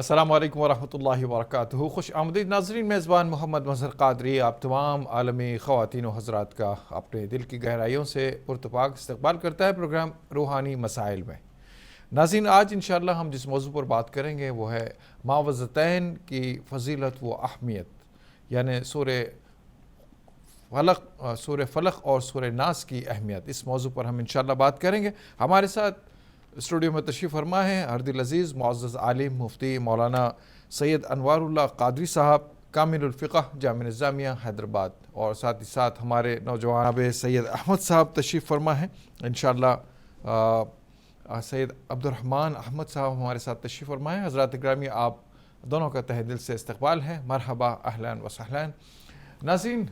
السلام علیکم ورحمۃ اللہ وبرکاتہ۔ خوش آمدید ناظرین، میزبان محمد مظہر قادری آپ تمام عالمی خواتین و حضرات کا اپنے دل کی گہرائیوں سے پرتپاک استقبال کرتا ہے پروگرام روحانی مسائل میں۔ ناظرین، آج انشاءاللہ ہم جس موضوع پر بات کریں گے وہ ہے معوذتین کی فضیلت و اہمیت، یعنی سورہ فلق اور سورہ ناس کی اہمیت۔ اس موضوع پر ہم انشاءاللہ بات کریں گے۔ ہمارے ساتھ اسٹوڈیو میں تشریف فرما ہے ہردل عزیز معزز عالم مفتی مولانا سید انوار اللہ قادری صاحب، کامل الفقہ جامعہ نظامیہ حیدرآباد، اور ساتھ ہی ساتھ ہمارے نوجوان جناب سید احمد صاحب تشریف فرما ہے انشاءاللہ۔ سید عبد الرحمن احمد صاحب ہمارے ساتھ تشریف فرما ہے۔ حضرات گرامی، آپ دونوں کا تہہ دل سے استقبال ہے، مرحبا، اہلاً و سہلاً۔ ناظرین،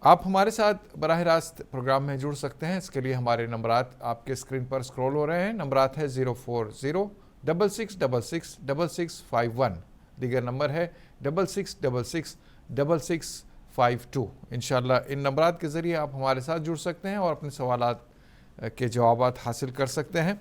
آپ ہمارے ساتھ براہ راست پروگرام میں جڑ سکتے ہیں۔ اس کے لیے ہمارے نمبرات آپ کے اسکرین پر اسکرول ہو رہے ہیں۔ نمبرات ہے 04066666651، دیگر نمبر ہے 66666652۔ انشاءاللہ ان نمبرات کے ذریعے آپ ہمارے ساتھ جڑ سکتے ہیں اور اپنے سوالات کے جوابات حاصل کر سکتے ہیں۔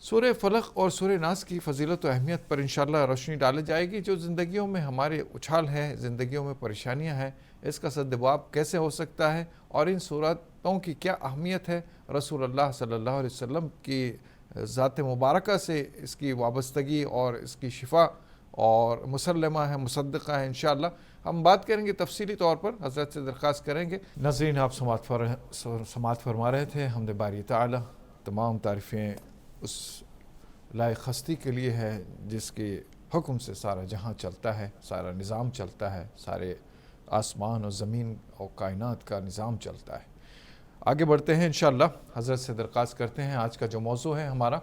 سورہ فلق اور سورہ ناس کی فضیلت و اہمیت پر انشاءاللہ روشنی ڈالی جائے گی۔ جو زندگیوں میں ہمارے اچھال ہے، زندگیوں میں پریشانیاں ہیں، اس کا سدجواب کیسے ہو سکتا ہے، اور ان صورتوں کی کیا اہمیت ہے، رسول اللہ صلی اللہ علیہ وسلم کی ذات مبارکہ سے اس کی وابستگی اور اس کی شفا اور مسلمہ ہے، مصدقہ ہے۔ انشاءاللہ ہم بات کریں گے تفصیلی طور پر، حضرت سے درخواست کریں گے۔ ناظرین، آپ سماعت فرما رہے تھے حمد باری تعالی، تمام تعریفیں اس لائق ہستی کے لیے ہے جس کے حکم سے سارا جہاں چلتا ہے، سارا نظام چلتا ہے، سارے آسمان و زمین اور کائنات کا نظام چلتا ہے۔ آگے بڑھتے ہیں انشاءاللہ، حضرت سے درخواست کرتے ہیں آج کا جو موضوع ہے ہمارا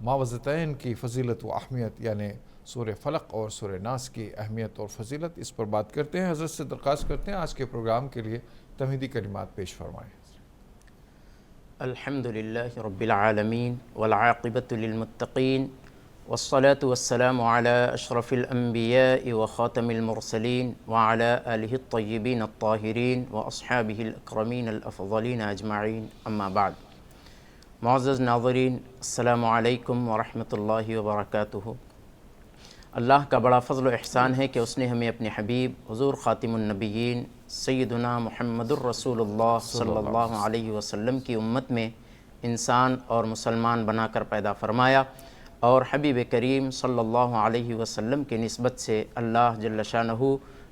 معوذتین کی فضیلت و اہمیت، یعنی سورہ فلق اور سورہ ناس کی اہمیت اور فضیلت، اس پر بات کرتے ہیں۔ حضرت سے درخواست کرتے ہیں آج کے پروگرام کے لیے تمہیدی کلمات پیش فرمائیں۔ الحمد للہ رب العالمین والعاقبۃ للمتقین والصلاة والسلام علی اشرف الانبیاء وخاتم المرسلین وعلی آلہ الطیبین الطاہرین واصحابہ الاکرمین الافضلین اجمعین، اما بعد۔ معزز ناظرین، السلام علیکم ورحمۃ اللہ وبرکاتہ۔ اللہ کا بڑا فضل و احسان ہے کہ اس نے ہمیں اپنے حبیب حضور خاتم النبیین سیدنا محمد الرسول اللہ صلی اللہ علیہ وسلم کی امت میں انسان اور مسلمان بنا کر پیدا فرمایا، اور حبیب کریم صلی اللہ علیہ وسلم کی نسبت سے اللہ جل شانہ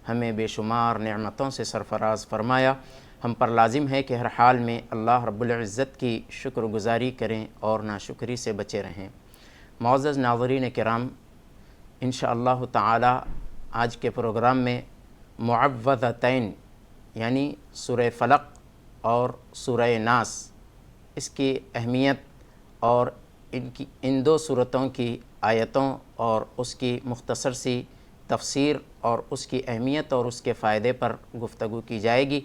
ہمیں بے شمار نعمتوں سے سرفراز فرمایا۔ ہم پر لازم ہے کہ ہر حال میں اللہ رب العزت کی شکر گزاری کریں اور ناشکری سے بچے رہیں۔ معزز ناظرین کرام، انشاءاللہ تعالی آج کے پروگرام میں معوذتین یعنی سورہ فلق اور سورہ ناس، اس کی اہمیت اور ان دو صورتوں کی آیتوں اور اس کی مختصر سی تفسیر اور اس کی اہمیت اور اس کے فائدے پر گفتگو کی جائے گی۔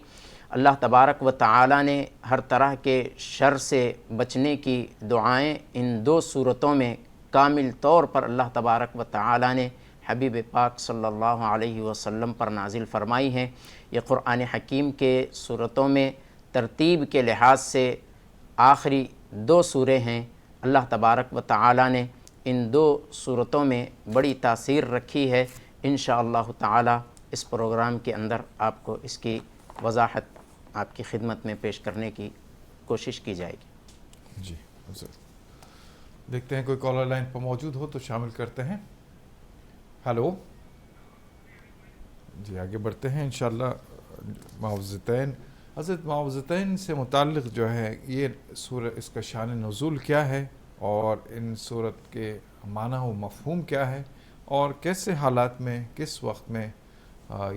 اللہ تبارک و تعالی نے ہر طرح کے شر سے بچنے کی دعائیں ان دو صورتوں میں کامل طور پر اللہ تبارک و تعالی نے حبیب پاک صلی اللہ علیہ وسلم پر نازل فرمائی ہیں۔ یہ قرآن حکیم کے صورتوں میں ترتیب کے لحاظ سے آخری دو سورے ہیں۔ اللہ تبارک و تعالی نے ان دو صورتوں میں بڑی تاثیر رکھی ہے۔ انشاءاللہ تعالی اس پروگرام کے اندر آپ کو اس کی وضاحت آپ کی خدمت میں پیش کرنے کی کوشش کی جائے گی۔ جی دیکھتے ہیں کوئی کالر لائن پر موجود ہو تو شامل کرتے ہیں۔ ہلو جی، آگے بڑھتے ہیں انشاءاللہ۔ معوذتین، حضرت معوذتین سے متعلق جو ہے یہ سورہ، اس کا شان نزول کیا ہے، اور ان صورت کے معنی و مفہوم کیا ہے، اور کیسے حالات میں، کس وقت میں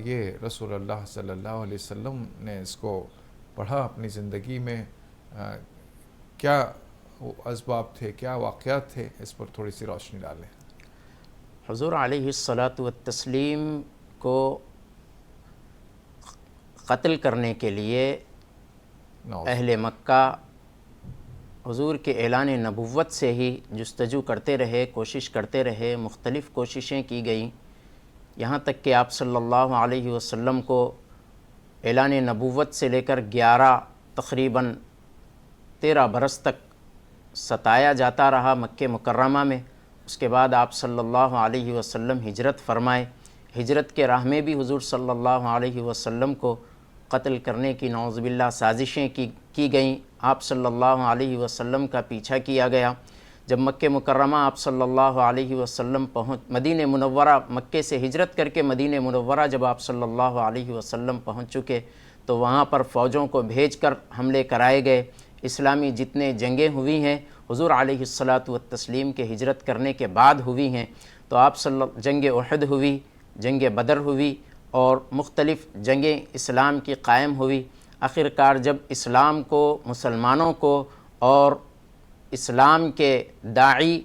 یہ رسول اللہ صلی اللہ علیہ وسلم نے اس کو پڑھا اپنی زندگی میں، کیا اسباب تھے، کیا واقعات تھے، اس پر تھوڑی سی روشنی ڈالیں۔ حضور علیہ الصلاۃ والتسلیم کو قتل کرنے کے لیے اہل مکہ حضور کے اعلان نبوت سے ہی جستجو کرتے رہے، کوشش کرتے رہے، مختلف کوششیں کی گئیں، یہاں تک کہ آپ صلی اللہ علیہ وسلم کو اعلان نبوت سے لے کر تقریباً 13 برس تک ستایا جاتا رہا مکہ مکرمہ میں، اس کے بعد آپ صلی اللہ علیہ وسلم ہجرت فرمائے۔ ہجرت کے راہ میں بھی حضور صلی اللہ علیہ وسلم کو قتل کرنے کی نعوذ باللہ سازشیں کی گئیں۔ آپ صلی اللہ علیہ وسلم کا پیچھا کیا گیا۔ جب مکہ مکرمہ آپ صلی اللہ علیہ وسلم مدینہ منورہ، مکے سے ہجرت کر کے مدینہ منورہ جب آپ صلی اللہ علیہ وسلم پہنچ چکے تو وہاں پر فوجوں کو بھیج کر حملے کرائے گئے۔ اسلامی جتنے جنگیں ہوئی ہیں حضور علیہ الصلاۃ والتسلیم کے ہجرت کرنے کے بعد ہوئی ہیں، تو آپ جنگ احد ہوئی، جنگ بدر ہوئی اور مختلف جنگیں اسلام کی قائم ہوئی۔ آخرکار جب اسلام کو، مسلمانوں کو اور اسلام کے داعی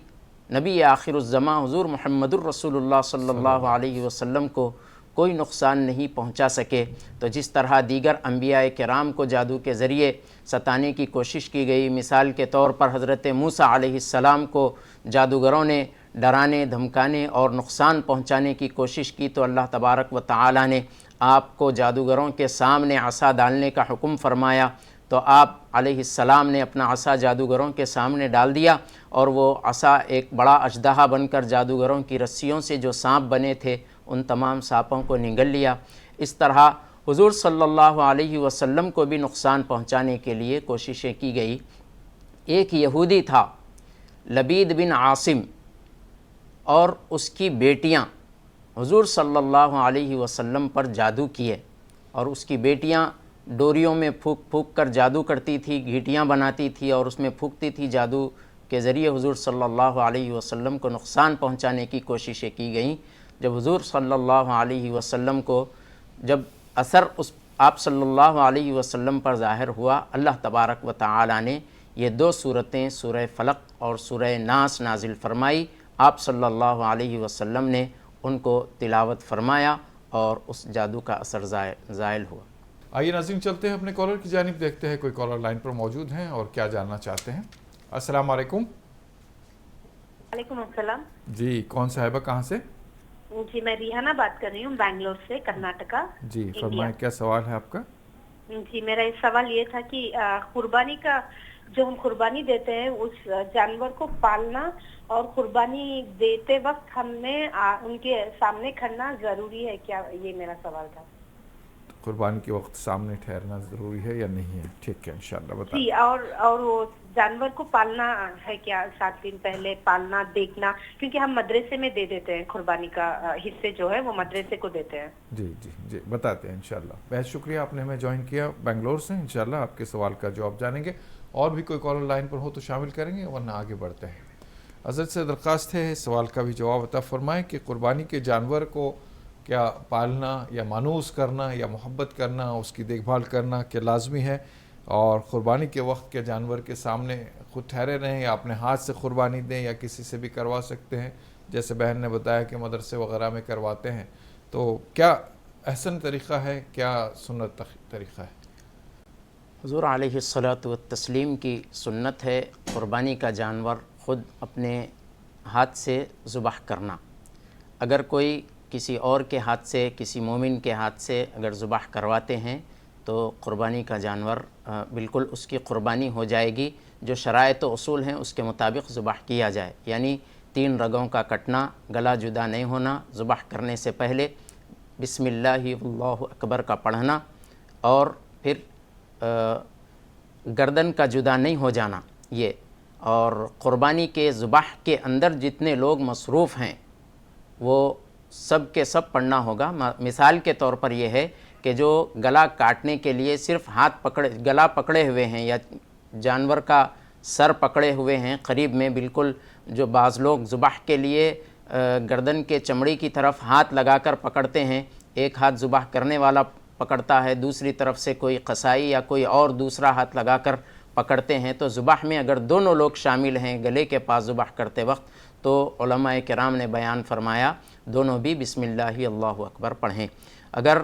نبی آخر الزماں حضور محمد الرسول اللہ صلی اللہ علیہ وسلم کو کوئی نقصان نہیں پہنچا سکے، تو جس طرح دیگر انبیاء کرام کو جادو کے ذریعے ستانے کی کوشش کی گئی، مثال کے طور پر حضرت موسیٰ علیہ السلام کو جادوگروں نے ڈرانے، دھمکانے اور نقصان پہنچانے کی کوشش کی، تو اللہ تبارک و تعالی نے آپ کو جادوگروں کے سامنے عصا ڈالنے کا حکم فرمایا، تو آپ علیہ السلام نے اپنا عصا جادوگروں کے سامنے ڈال دیا اور وہ عصا ایک بڑا اژدہا بن کر جادوگروں کی رسیوں سے جو سانپ بنے تھے ان تمام سانپوں کو نگل لیا۔ اس طرح حضور صلی اللہ علیہ وسلم کو بھی نقصان پہنچانے کے لیے کوششیں کی گئی۔ ایک یہودی تھا لبید بن عاصم اور اس کی بیٹیاں حضور صلی اللہ علیہ وسلم پر جادو کیے، اور اس کی بیٹیاں ڈوریوں میں پھونک پھونک کر جادو کرتی تھی، گھیٹیاں بناتی تھی اور اس میں پھونکتی تھی، جادو کے ذریعے حضور صلی اللہ علیہ وسلم کو نقصان پہنچانے کی کوششیں کی گئیں۔ جب حضور صلی اللہ علیہ وسلم کو جب اثر آپ صلی اللہ علیہ وسلم پر ظاہر ہوا، اللہ تبارک و تعالی نے یہ دو صورتیں سورہ فلق اور سورہ ناس نازل فرمائی۔ آپ صلی اللہ علیہ وسلم نے ان کو تلاوت فرمایا اور اس جادو کا اثر زائل ہوا۔ آئیے ناظرین چلتے ہیں اپنے کالر کی جانب، دیکھتے ہیں کوئی کالر لائن پر موجود ہیں اور کیا جاننا چاہتے ہیں۔ السلام علیکم۔ وعلیکم السلام۔ جی کون صاحبہ کہاں سے؟ جی میں ریحانہ بات کر رہی ہوں بنگلور سے، کرناٹکا۔ جی فرمائیں، کیا سوال ہے آپ کا؟ جی میرا ایک سوال یہ تھا کہ قربانی کا جو ہم قربانی دیتے ہیں اس جانور کو پالنا اور قربانی دیتے وقت ہم نے ان کے سامنے کھڑنا ضروری ہے کیا؟ یہ میرا سوال تھا۔ قربانی کے وقت سامنے ٹھہرنا ضروری ہے یا نہیں ہے؟ ٹھیک ہے انشاءاللہ بتا۔ جی اور وہ جانور کو پالنا ہے کیا 7 دن پہلے پالنا، دیکھنا، کیونکہ ہم مدرسے میں دے دیتے ہیں قربانی کا حصے جو ہے وہ مدرسے کو دیتے ہیں۔ جی جی جی بتاتے ہیں انشاءاللہ۔ بہت شکریہ آپ نے ہمیں جوائن کیا بنگلور سے، انشاءاللہ آپ کے سوال کا جواب جانیں گے۔ اور بھی کوئی کالر لائن پر ہو تو شامل کریں گے ورنہ آگے بڑھتے ہیں۔ حضرت سے درخواست ہے اس سوال کا بھی جواب عطا فرمائیں کہ قربانی کے جانور کو کیا پالنا یا مانوس کرنا یا محبت کرنا، اس کی دیکھ بھال کرنا کیا لازمی ہے، اور قربانی کے وقت کے جانور کے سامنے خود ٹھہرے رہیں یا اپنے ہاتھ سے قربانی دیں یا کسی سے بھی کروا سکتے ہیں، جیسے بہن نے بتایا کہ مدرسے وغیرہ میں کرواتے ہیں، تو کیا احسن طریقہ ہے، کیا سنت طریقہ ہے؟ حضور علیہ الصلاۃ والتسلیم کی سنت ہے قربانی کا جانور خود اپنے ہاتھ سے ذبح کرنا۔ اگر کوئی کسی اور کے ہاتھ سے، کسی مومن کے ہاتھ سے اگر ذبح کرواتے ہیں تو قربانی کا جانور بالکل اس کی قربانی ہو جائے گی۔ جو شرائط و اصول ہیں اس کے مطابق ذبح کیا جائے، یعنی 3 رگوں کا کٹنا، گلا جدا نہیں ہونا، ذبح کرنے سے پہلے بسم اللہ اللہ اکبر کا پڑھنا، اور پھر گردن کا جدا نہیں ہو جانا یہ، اور قربانی کے ذبح کے اندر جتنے لوگ مصروف ہیں وہ سب کے سب پڑھنا ہوگا۔ مثال کے طور پر یہ ہے کہ جو گلا کاٹنے کے لیے صرف گلا پکڑے ہوئے ہیں یا جانور کا سر پکڑے ہوئے ہیں قریب میں، بالکل جو بعض لوگ ذبح کے لیے گردن کے چمڑی کی طرف ہاتھ لگا کر پکڑتے ہیں، ایک ہاتھ ذبح کرنے والا پکڑتا ہے، دوسری طرف سے کوئی قصائی یا کوئی اور دوسرا ہاتھ لگا کر پکڑتے ہیں، تو ذبح میں اگر دونوں لوگ شامل ہیں گلے کے پاس ذبح کرتے وقت تو علماء کرام نے بیان فرمایا دونوں بھی بسم اللہ اللہ اکبر پڑھیں۔ اگر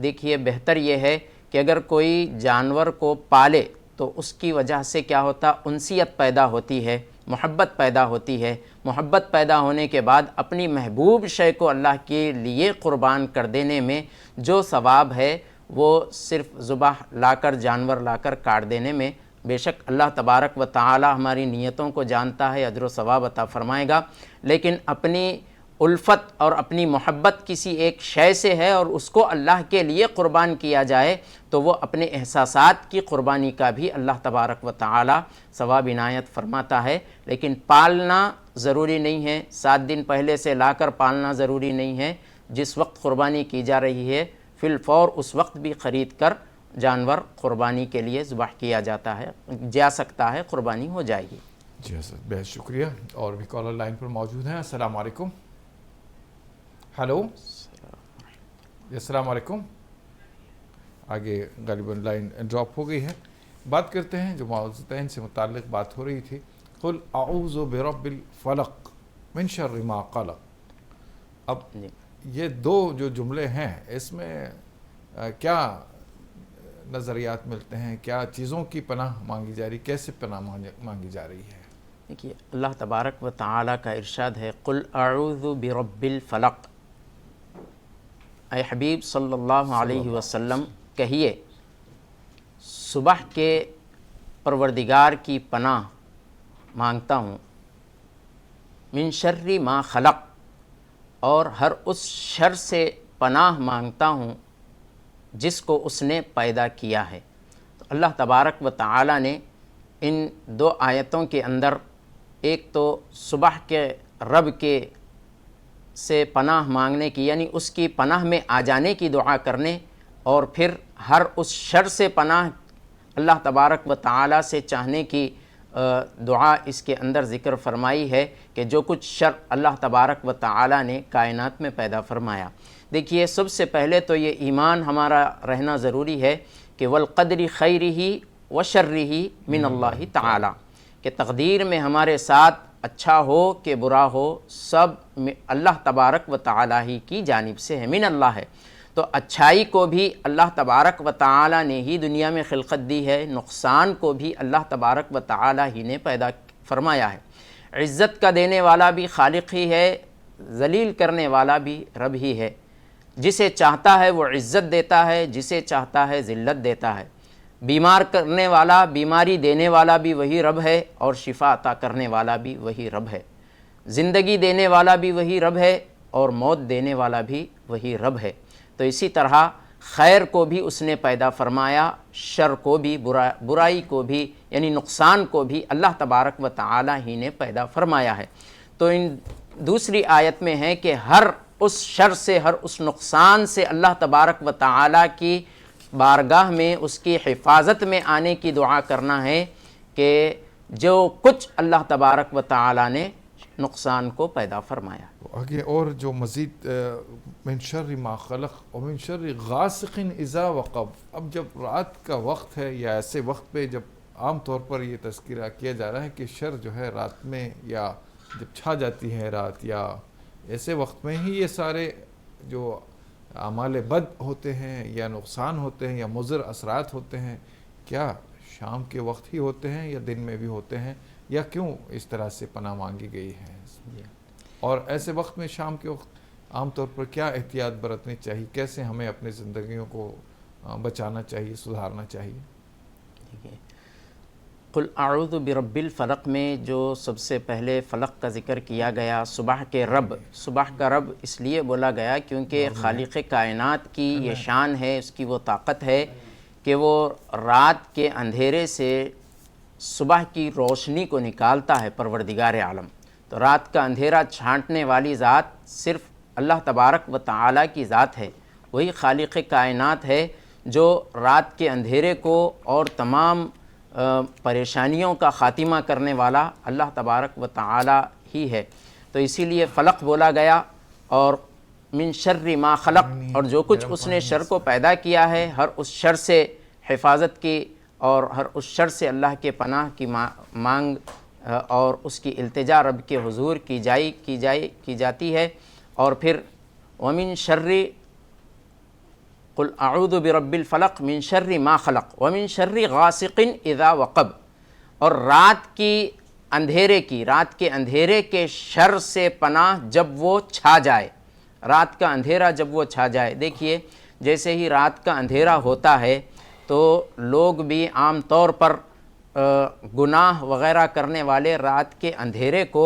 دیکھیے بہتر یہ ہے کہ اگر کوئی جانور کو پالے تو اس کی وجہ سے کیا ہوتا، انسیت پیدا ہوتی ہے، محبت پیدا ہوتی ہے۔ محبت پیدا ہونے کے بعد اپنی محبوب شے کو اللہ کے لیے قربان کر دینے میں جو ثواب ہے وہ صرف ذبح لا کر، جانور لا کر کاٹ دینے میں بے شک اللہ تبارک و تعالی ہماری نیتوں کو جانتا ہے، اجر و ثواب عطا فرمائے گا، لیکن اپنی الفت اور اپنی محبت کسی ایک شے سے ہے اور اس کو اللہ کے لیے قربان کیا جائے تو وہ اپنے احساسات کی قربانی کا بھی اللہ تبارک و تعالی ثواب عنایت فرماتا ہے، لیکن پالنا ضروری نہیں ہے، 7 دن پہلے سے لا کر پالنا ضروری نہیں ہے، جس وقت قربانی کی جا رہی ہے فی الفور اس وقت بھی خرید کر جانور قربانی کے لیے ذبح کیا جاتا ہے، جا سکتا ہے، قربانی ہو جائے گی۔ جی حضرت بہت شکریہ۔ اور بھی کالر لائن پر موجود ہیں۔ السلام علیکم۔ ہلو جی السلام علیکم۔ آگے غالباً لائن ڈراپ ہو گئی ہے۔ بات کرتے ہیں جو معوذتین سے متعلق بات ہو رہی تھی، قل اعوذ برب الفلق من شر ما قلق۔ اب یہ دو جو جملے ہیں اس میں کیا نظریات ملتے ہیں، کیا چیزوں کی پناہ مانگی جا رہی، کیسے پناہ مانگی جا رہی ہے؟ دیکھیے اللہ تبارک و تعالیٰ کا ارشاد ہے قل اعوذ برب الفلق، اے حبیب صلی اللہ علیہ وسلم کہیے صبح کے پروردگار کی پناہ مانگتا ہوں، من شر ما خلق، اور ہر اس شر سے پناہ مانگتا ہوں جس کو اس نے پیدا کیا ہے۔ تو اللہ تبارک و تعالیٰ نے ان 2 آیتوں کے اندر ایک تو صبح کے رب کے سے پناہ مانگنے کی، یعنی اس کی پناہ میں آ جانے کی دعا کرنے، اور پھر ہر اس شر سے پناہ اللہ تبارک و تعالیٰ سے چاہنے کی دعا اس کے اندر ذکر فرمائی ہے کہ جو کچھ شر اللہ تبارک و تعالیٰ نے کائنات میں پیدا فرمایا۔ دیکھیے سب سے پہلے تو یہ ایمان ہمارا رہنا ضروری ہے کہ والقدر خیرہ وشرہ من اللہ تعالی، کہ تقدیر میں ہمارے ساتھ اچھا ہو کہ برا ہو سب اللہ تبارک و تعالی ہی کی جانب سے ہے، من اللہ ہے۔ تو اچھائی کو بھی اللہ تبارک و تعالی نے ہی دنیا میں خلقت دی ہے، نقصان کو بھی اللہ تبارک و تعالی ہی نے پیدا فرمایا ہے۔ عزت کا دینے والا بھی خالق ہی ہے، ذلیل کرنے والا بھی رب ہی ہے، جسے چاہتا ہے وہ عزت دیتا ہے، جسے چاہتا ہے ذلت دیتا ہے۔ بیمار کرنے والا، بیماری دینے والا بھی وہی رب ہے، اور شفا عطا کرنے والا بھی وہی رب ہے۔ زندگی دینے والا بھی وہی رب ہے، اور موت دینے والا بھی وہی رب ہے۔ تو اسی طرح خیر کو بھی اس نے پیدا فرمایا، شر کو بھی، برائی کو بھی، یعنی نقصان کو بھی اللہ تبارک و تعالی ہی نے پیدا فرمایا ہے۔ تو ان دوسری آیت میں ہے کہ ہر اس شر سے، ہر اس نقصان سے اللہ تبارک و تعالی کی بارگاہ میں، اس کی حفاظت میں آنے کی دعا کرنا ہے کہ جو کچھ اللہ تبارک و تعالی نے نقصان کو پیدا فرمایا۔ آگے اور جو مزید من شر ما خلق ومن شر غاسق اذا وقب، اب جب رات کا وقت ہے یا ایسے وقت پہ جب عام طور پر یہ تذکرہ کیا جا رہا ہے کہ شر جو ہے رات میں یا جب چھا جاتی ہے رات، یا ایسے وقت میں ہی یہ سارے جو اعمال بد ہوتے ہیں یا نقصان ہوتے ہیں یا مضر اثرات ہوتے ہیں، کیا شام کے وقت ہی ہوتے ہیں یا دن میں بھی ہوتے ہیں، یا کیوں اس طرح سے پناہ مانگی گئی ہے؟ اور ایسے وقت میں شام کے وقت عام طور پر کیا احتیاط برتنی چاہیے، کیسے ہمیں اپنی زندگیوں کو بچانا چاہیے، سدھارنا چاہیے؟ قل اعوذ برب الفلق میں جو سب سے پہلے فلق کا ذکر کیا گیا، صبح کے رب، صبح کا رب اس لیے بولا گیا کیونکہ خالق کائنات کی یہ شان ہے، اس کی وہ طاقت ہے کہ وہ رات کے اندھیرے سے صبح کی روشنی کو نکالتا ہے، پروردگار عالم۔ تو رات کا اندھیرا چھانٹنے والی ذات صرف اللہ تبارک و تعالی کی ذات ہے، وہی خالق کائنات ہے جو رات کے اندھیرے کو اور تمام پریشانیوں کا خاتمہ کرنے والا اللہ تبارک و تعالی ہی ہے۔ تو اسی لیے فلق بولا گیا، اور من شر ما خلق، اور جو کچھ اس نے شر کو پیدا کیا ہے، ہر اس شر سے حفاظت کی اور ہر اس شر سے اللہ کے پناہ کی مانگ اور اس کی التجا رب کے حضور کی جاتی ہے۔ اور پھر ومن شر، قل اعوذ برب الفلق من شر ما خلق ومن شر غاسق اذا وقب، اور رات کے اندھیرے کے شر سے پناہ جب وہ چھا جائے، رات کا اندھیرا جب وہ چھا جائے۔ دیکھیے جیسے ہی رات کا اندھیرا ہوتا ہے تو لوگ بھی عام طور پر گناہ وغیرہ کرنے والے رات کے اندھیرے کو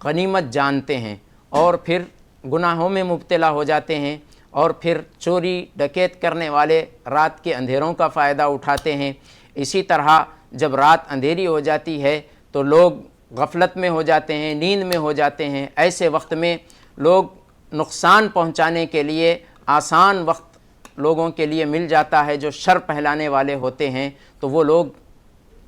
غنیمت جانتے ہیں اور پھر گناہوں میں مبتلا ہو جاتے ہیں، اور پھر چوری ڈکیت کرنے والے رات کے اندھیروں کا فائدہ اٹھاتے ہیں۔ اسی طرح جب رات اندھیری ہو جاتی ہے تو لوگ غفلت میں ہو جاتے ہیں، نیند میں ہو جاتے ہیں۔ ایسے وقت میں لوگ نقصان پہنچانے کے لیے آسان وقت لوگوں کے لیے مل جاتا ہے۔ جو شر پھیلانے والے ہوتے ہیں تو وہ لوگ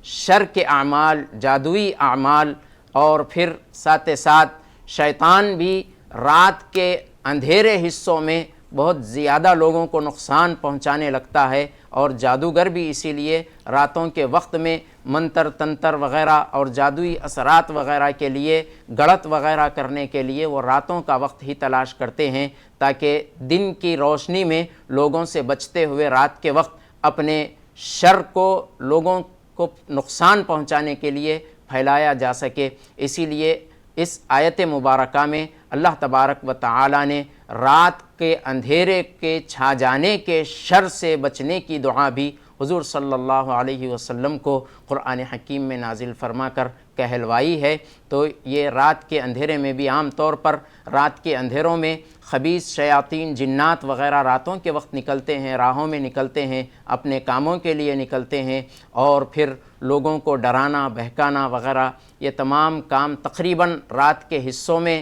شر کے اعمال، جادوئی اعمال، اور پھر ساتھ ساتھ شیطان بھی رات کے اندھیرے حصوں میں بہت زیادہ لوگوں کو نقصان پہنچانے لگتا ہے، اور جادوگر بھی اسی لیے راتوں کے وقت میں منتر تنتر وغیرہ اور جادوئی اثرات وغیرہ کے لیے، گڑت وغیرہ کرنے کے لیے وہ راتوں کا وقت ہی تلاش کرتے ہیں، تاکہ دن کی روشنی میں لوگوں سے بچتے ہوئے رات کے وقت اپنے شر کو لوگوں کو نقصان پہنچانے کے لیے پھیلایا جا سکے۔ اسی لیے اس آیت مبارکہ میں اللہ تبارک و تعالی نے رات کے اندھیرے کے چھا جانے کے شر سے بچنے کی دعا بھی حضور صلی اللہ علیہ وسلم کو قرآن حکیم میں نازل فرما کر کہلوائی ہے۔ تو یہ رات کے اندھیرے میں بھی عام طور پر رات کے اندھیروں میں خبیث شیاطین، جنات وغیرہ راتوں کے وقت نکلتے ہیں، راہوں میں نکلتے ہیں، اپنے کاموں کے لیے نکلتے ہیں، اور پھر لوگوں کو ڈرانا، بہکانا وغیرہ، یہ تمام کام تقریباً رات کے حصوں میں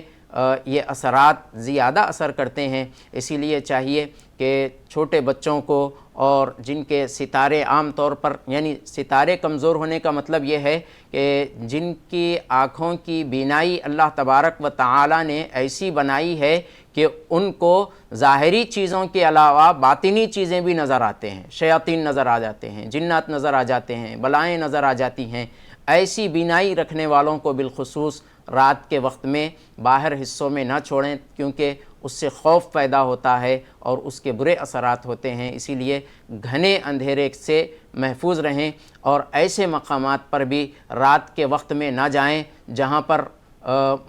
یہ اثرات زیادہ اثر کرتے ہیں۔ اسی لیے چاہیے کہ چھوٹے بچوں کو اور جن کے ستارے عام طور پر، یعنی ستارے کمزور ہونے کا مطلب یہ ہے کہ جن کی آنکھوں کی بینائی اللہ تبارک و تعالی نے ایسی بنائی ہے کہ ان کو ظاہری چیزوں کے علاوہ باطنی چیزیں بھی نظر آتے ہیں، شیاطین نظر آ جاتے ہیں، جنات نظر آ جاتے ہیں، بلائیں نظر آ جاتی ہیں۔ ایسی بینائی رکھنے والوں کو بالخصوص رات کے وقت میں باہر حصوں میں نہ چھوڑیں، کیونکہ اس سے خوف پیدا ہوتا ہے اور اس کے برے اثرات ہوتے ہیں۔ اسی لیے گھنے اندھیرے سے محفوظ رہیں، اور ایسے مقامات پر بھی رات کے وقت میں نہ جائیں جہاں پر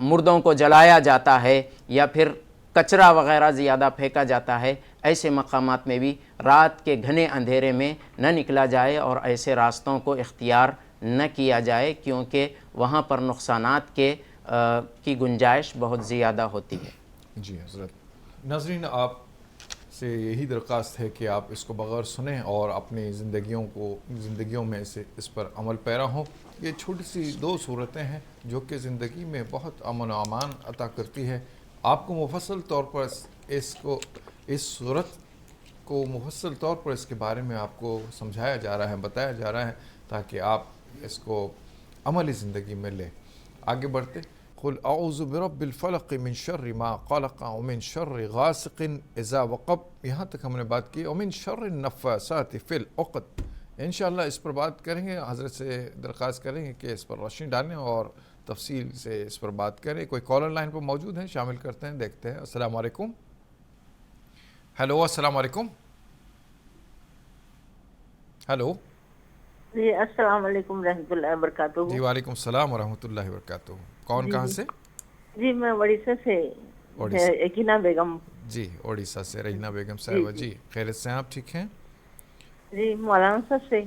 مردوں کو جلایا جاتا ہے یا پھر کچرا وغیرہ زیادہ پھینکا جاتا ہے۔ ایسے مقامات میں بھی رات کے گھنے اندھیرے میں نہ نکلا جائے اور ایسے راستوں کو اختیار نہ کیا جائے، کیونکہ وہاں پر نقصانات کی گنجائش بہت زیادہ ہوتی ہے۔ جی حضرت، ناظرین آپ سے یہی درخواست ہے کہ آپ اس کو بغور سنیں اور اپنی زندگیوں میں اس پر عمل پیرا ہوں۔ یہ چھوٹی سی 2 صورتیں ہیں جو کہ زندگی میں بہت امن و امان عطا کرتی ہے۔ آپ کو مفصل طور پر اس صورت کو مفصل طور پر اس کے بارے میں آپ کو سمجھایا جا رہا ہے، بتایا جا رہا ہے، تاکہ آپ اس کو عملی زندگی میں لیں۔ آگے بڑھتے، قل اعوذ برب الفلق من شر ما خلق ومن شر غاسق اذا وقب، یہاں تک ہم نے بات کی، ومن شر النفاثات فی العقد۔ انشاءاللہ اس پر بات کریں گے، حضرت سے درخواست کریں گے کہ اس پر روشنی ڈالیں اور تفصیل سے اس پر بات کریں۔ کوئی کالر لائن پر موجود ہیں، شامل کرتے ہیں، دیکھتے ہیں۔ السلام علیکم۔ ہیلو، السلام علیکم۔ ہیلو جی السلام علیکم رحمۃ اللہ وبرکاتہ۔ جی وعلیکم السلام ورحمۃ اللہ وبرکاتہ۔ کون کہاں سے؟ جی میں اڑیسہ سے یقینا بیگم۔ جی اڑیسہ سے رحینہ بیگم صاحبہ۔ جی خیریت سے ہیں آپ؟ ٹھیک ہیں؟ جی مولانا صاحب سے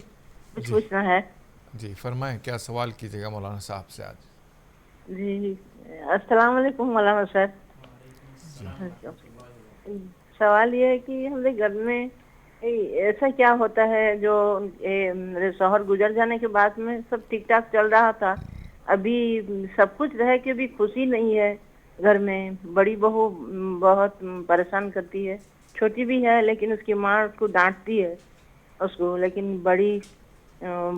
کچھ پوچھنا ہے۔ جی فرمائیں، کیا سوال کیجیے گا مولانا صاحب سے آج؟ جی السلام علیکم مولانا صاحب۔ سوال یہ ہے کہ ہمارے گھر میں ایسا کیا ہوتا ہے جو میرے شوہر گزر جانے کے بعد میں سب ٹھیک ٹھاک چل رہا تھا، ابھی سب کچھ رہ کے بھی خوشی نہیں ہے گھر میں۔ بڑی بہو بہت پریشان کرتی ہے، چھوٹی بھی ہے لیکن اس کی ماں اس کو ڈانٹتی ہے اس کو، لیکن بڑی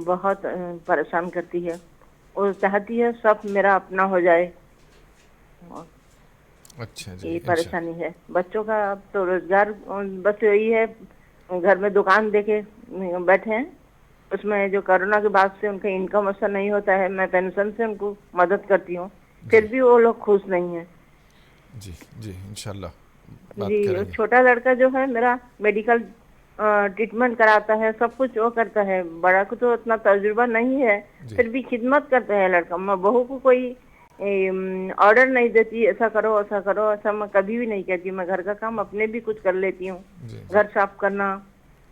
بہت پریشان کرتی ہے، اور چاہتی ہے سب میرا اپنا ہو جائے۔ اچھا جی، یہ پریشانی ہے بچوں کا۔ اب تو روزگار بس یہی ہے، گھر میں دکان دے کے بیٹھے ہیں، اس میں جو کورونا کے بعد سے ان کا انکم ایسا نہیں ہوتا ہے، میں پینشن سے ان کو مدد کرتی ہوں، پھر بھی وہ لوگ خوش نہیں ہیں۔ جی جی انشاءاللہ بات جی کریں گے۔ چھوٹا لڑکا جو ہے میرا میڈیکل ٹریٹمنٹ کراتا ہے، سب کچھ وہ کرتا ہے، بڑا کو تو اتنا تجربہ نہیں ہے، پھر بھی خدمت کرتا ہے لڑکا۔ میں بہو کو کوئی آرڈر نہیں دیتی ایسا کرو ایسا کرو، ایسا میں کبھی بھی نہیں کہتی۔ میں گھر کا کام اپنے بھی کچھ کر لیتی ہوں، گھر صاف کرنا،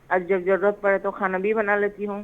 اور جب ضرورت پڑے تو کھانا بھی بنا لیتی ہوں۔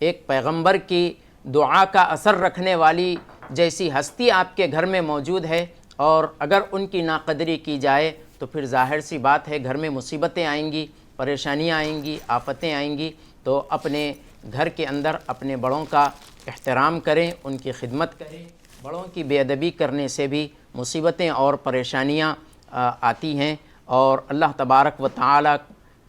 ایک پیغمبر کی دعا کا اثر رکھنے والی جیسی ہستی آپ کے گھر میں موجود ہے، اور اگر ان کی ناقدری کی جائے تو پھر ظاہر سی بات ہے گھر میں مصیبتیں آئیں گی، پریشانیاں آئیں گی، آفتیں آئیں گی۔ تو اپنے گھر کے اندر اپنے بڑوں کا احترام کریں، ان کی خدمت کریں۔ بڑوں کی بے ادبی کرنے سے بھی مصیبتیں اور پریشانیاں آتی ہیں، اور اللہ تبارک و تعالیٰ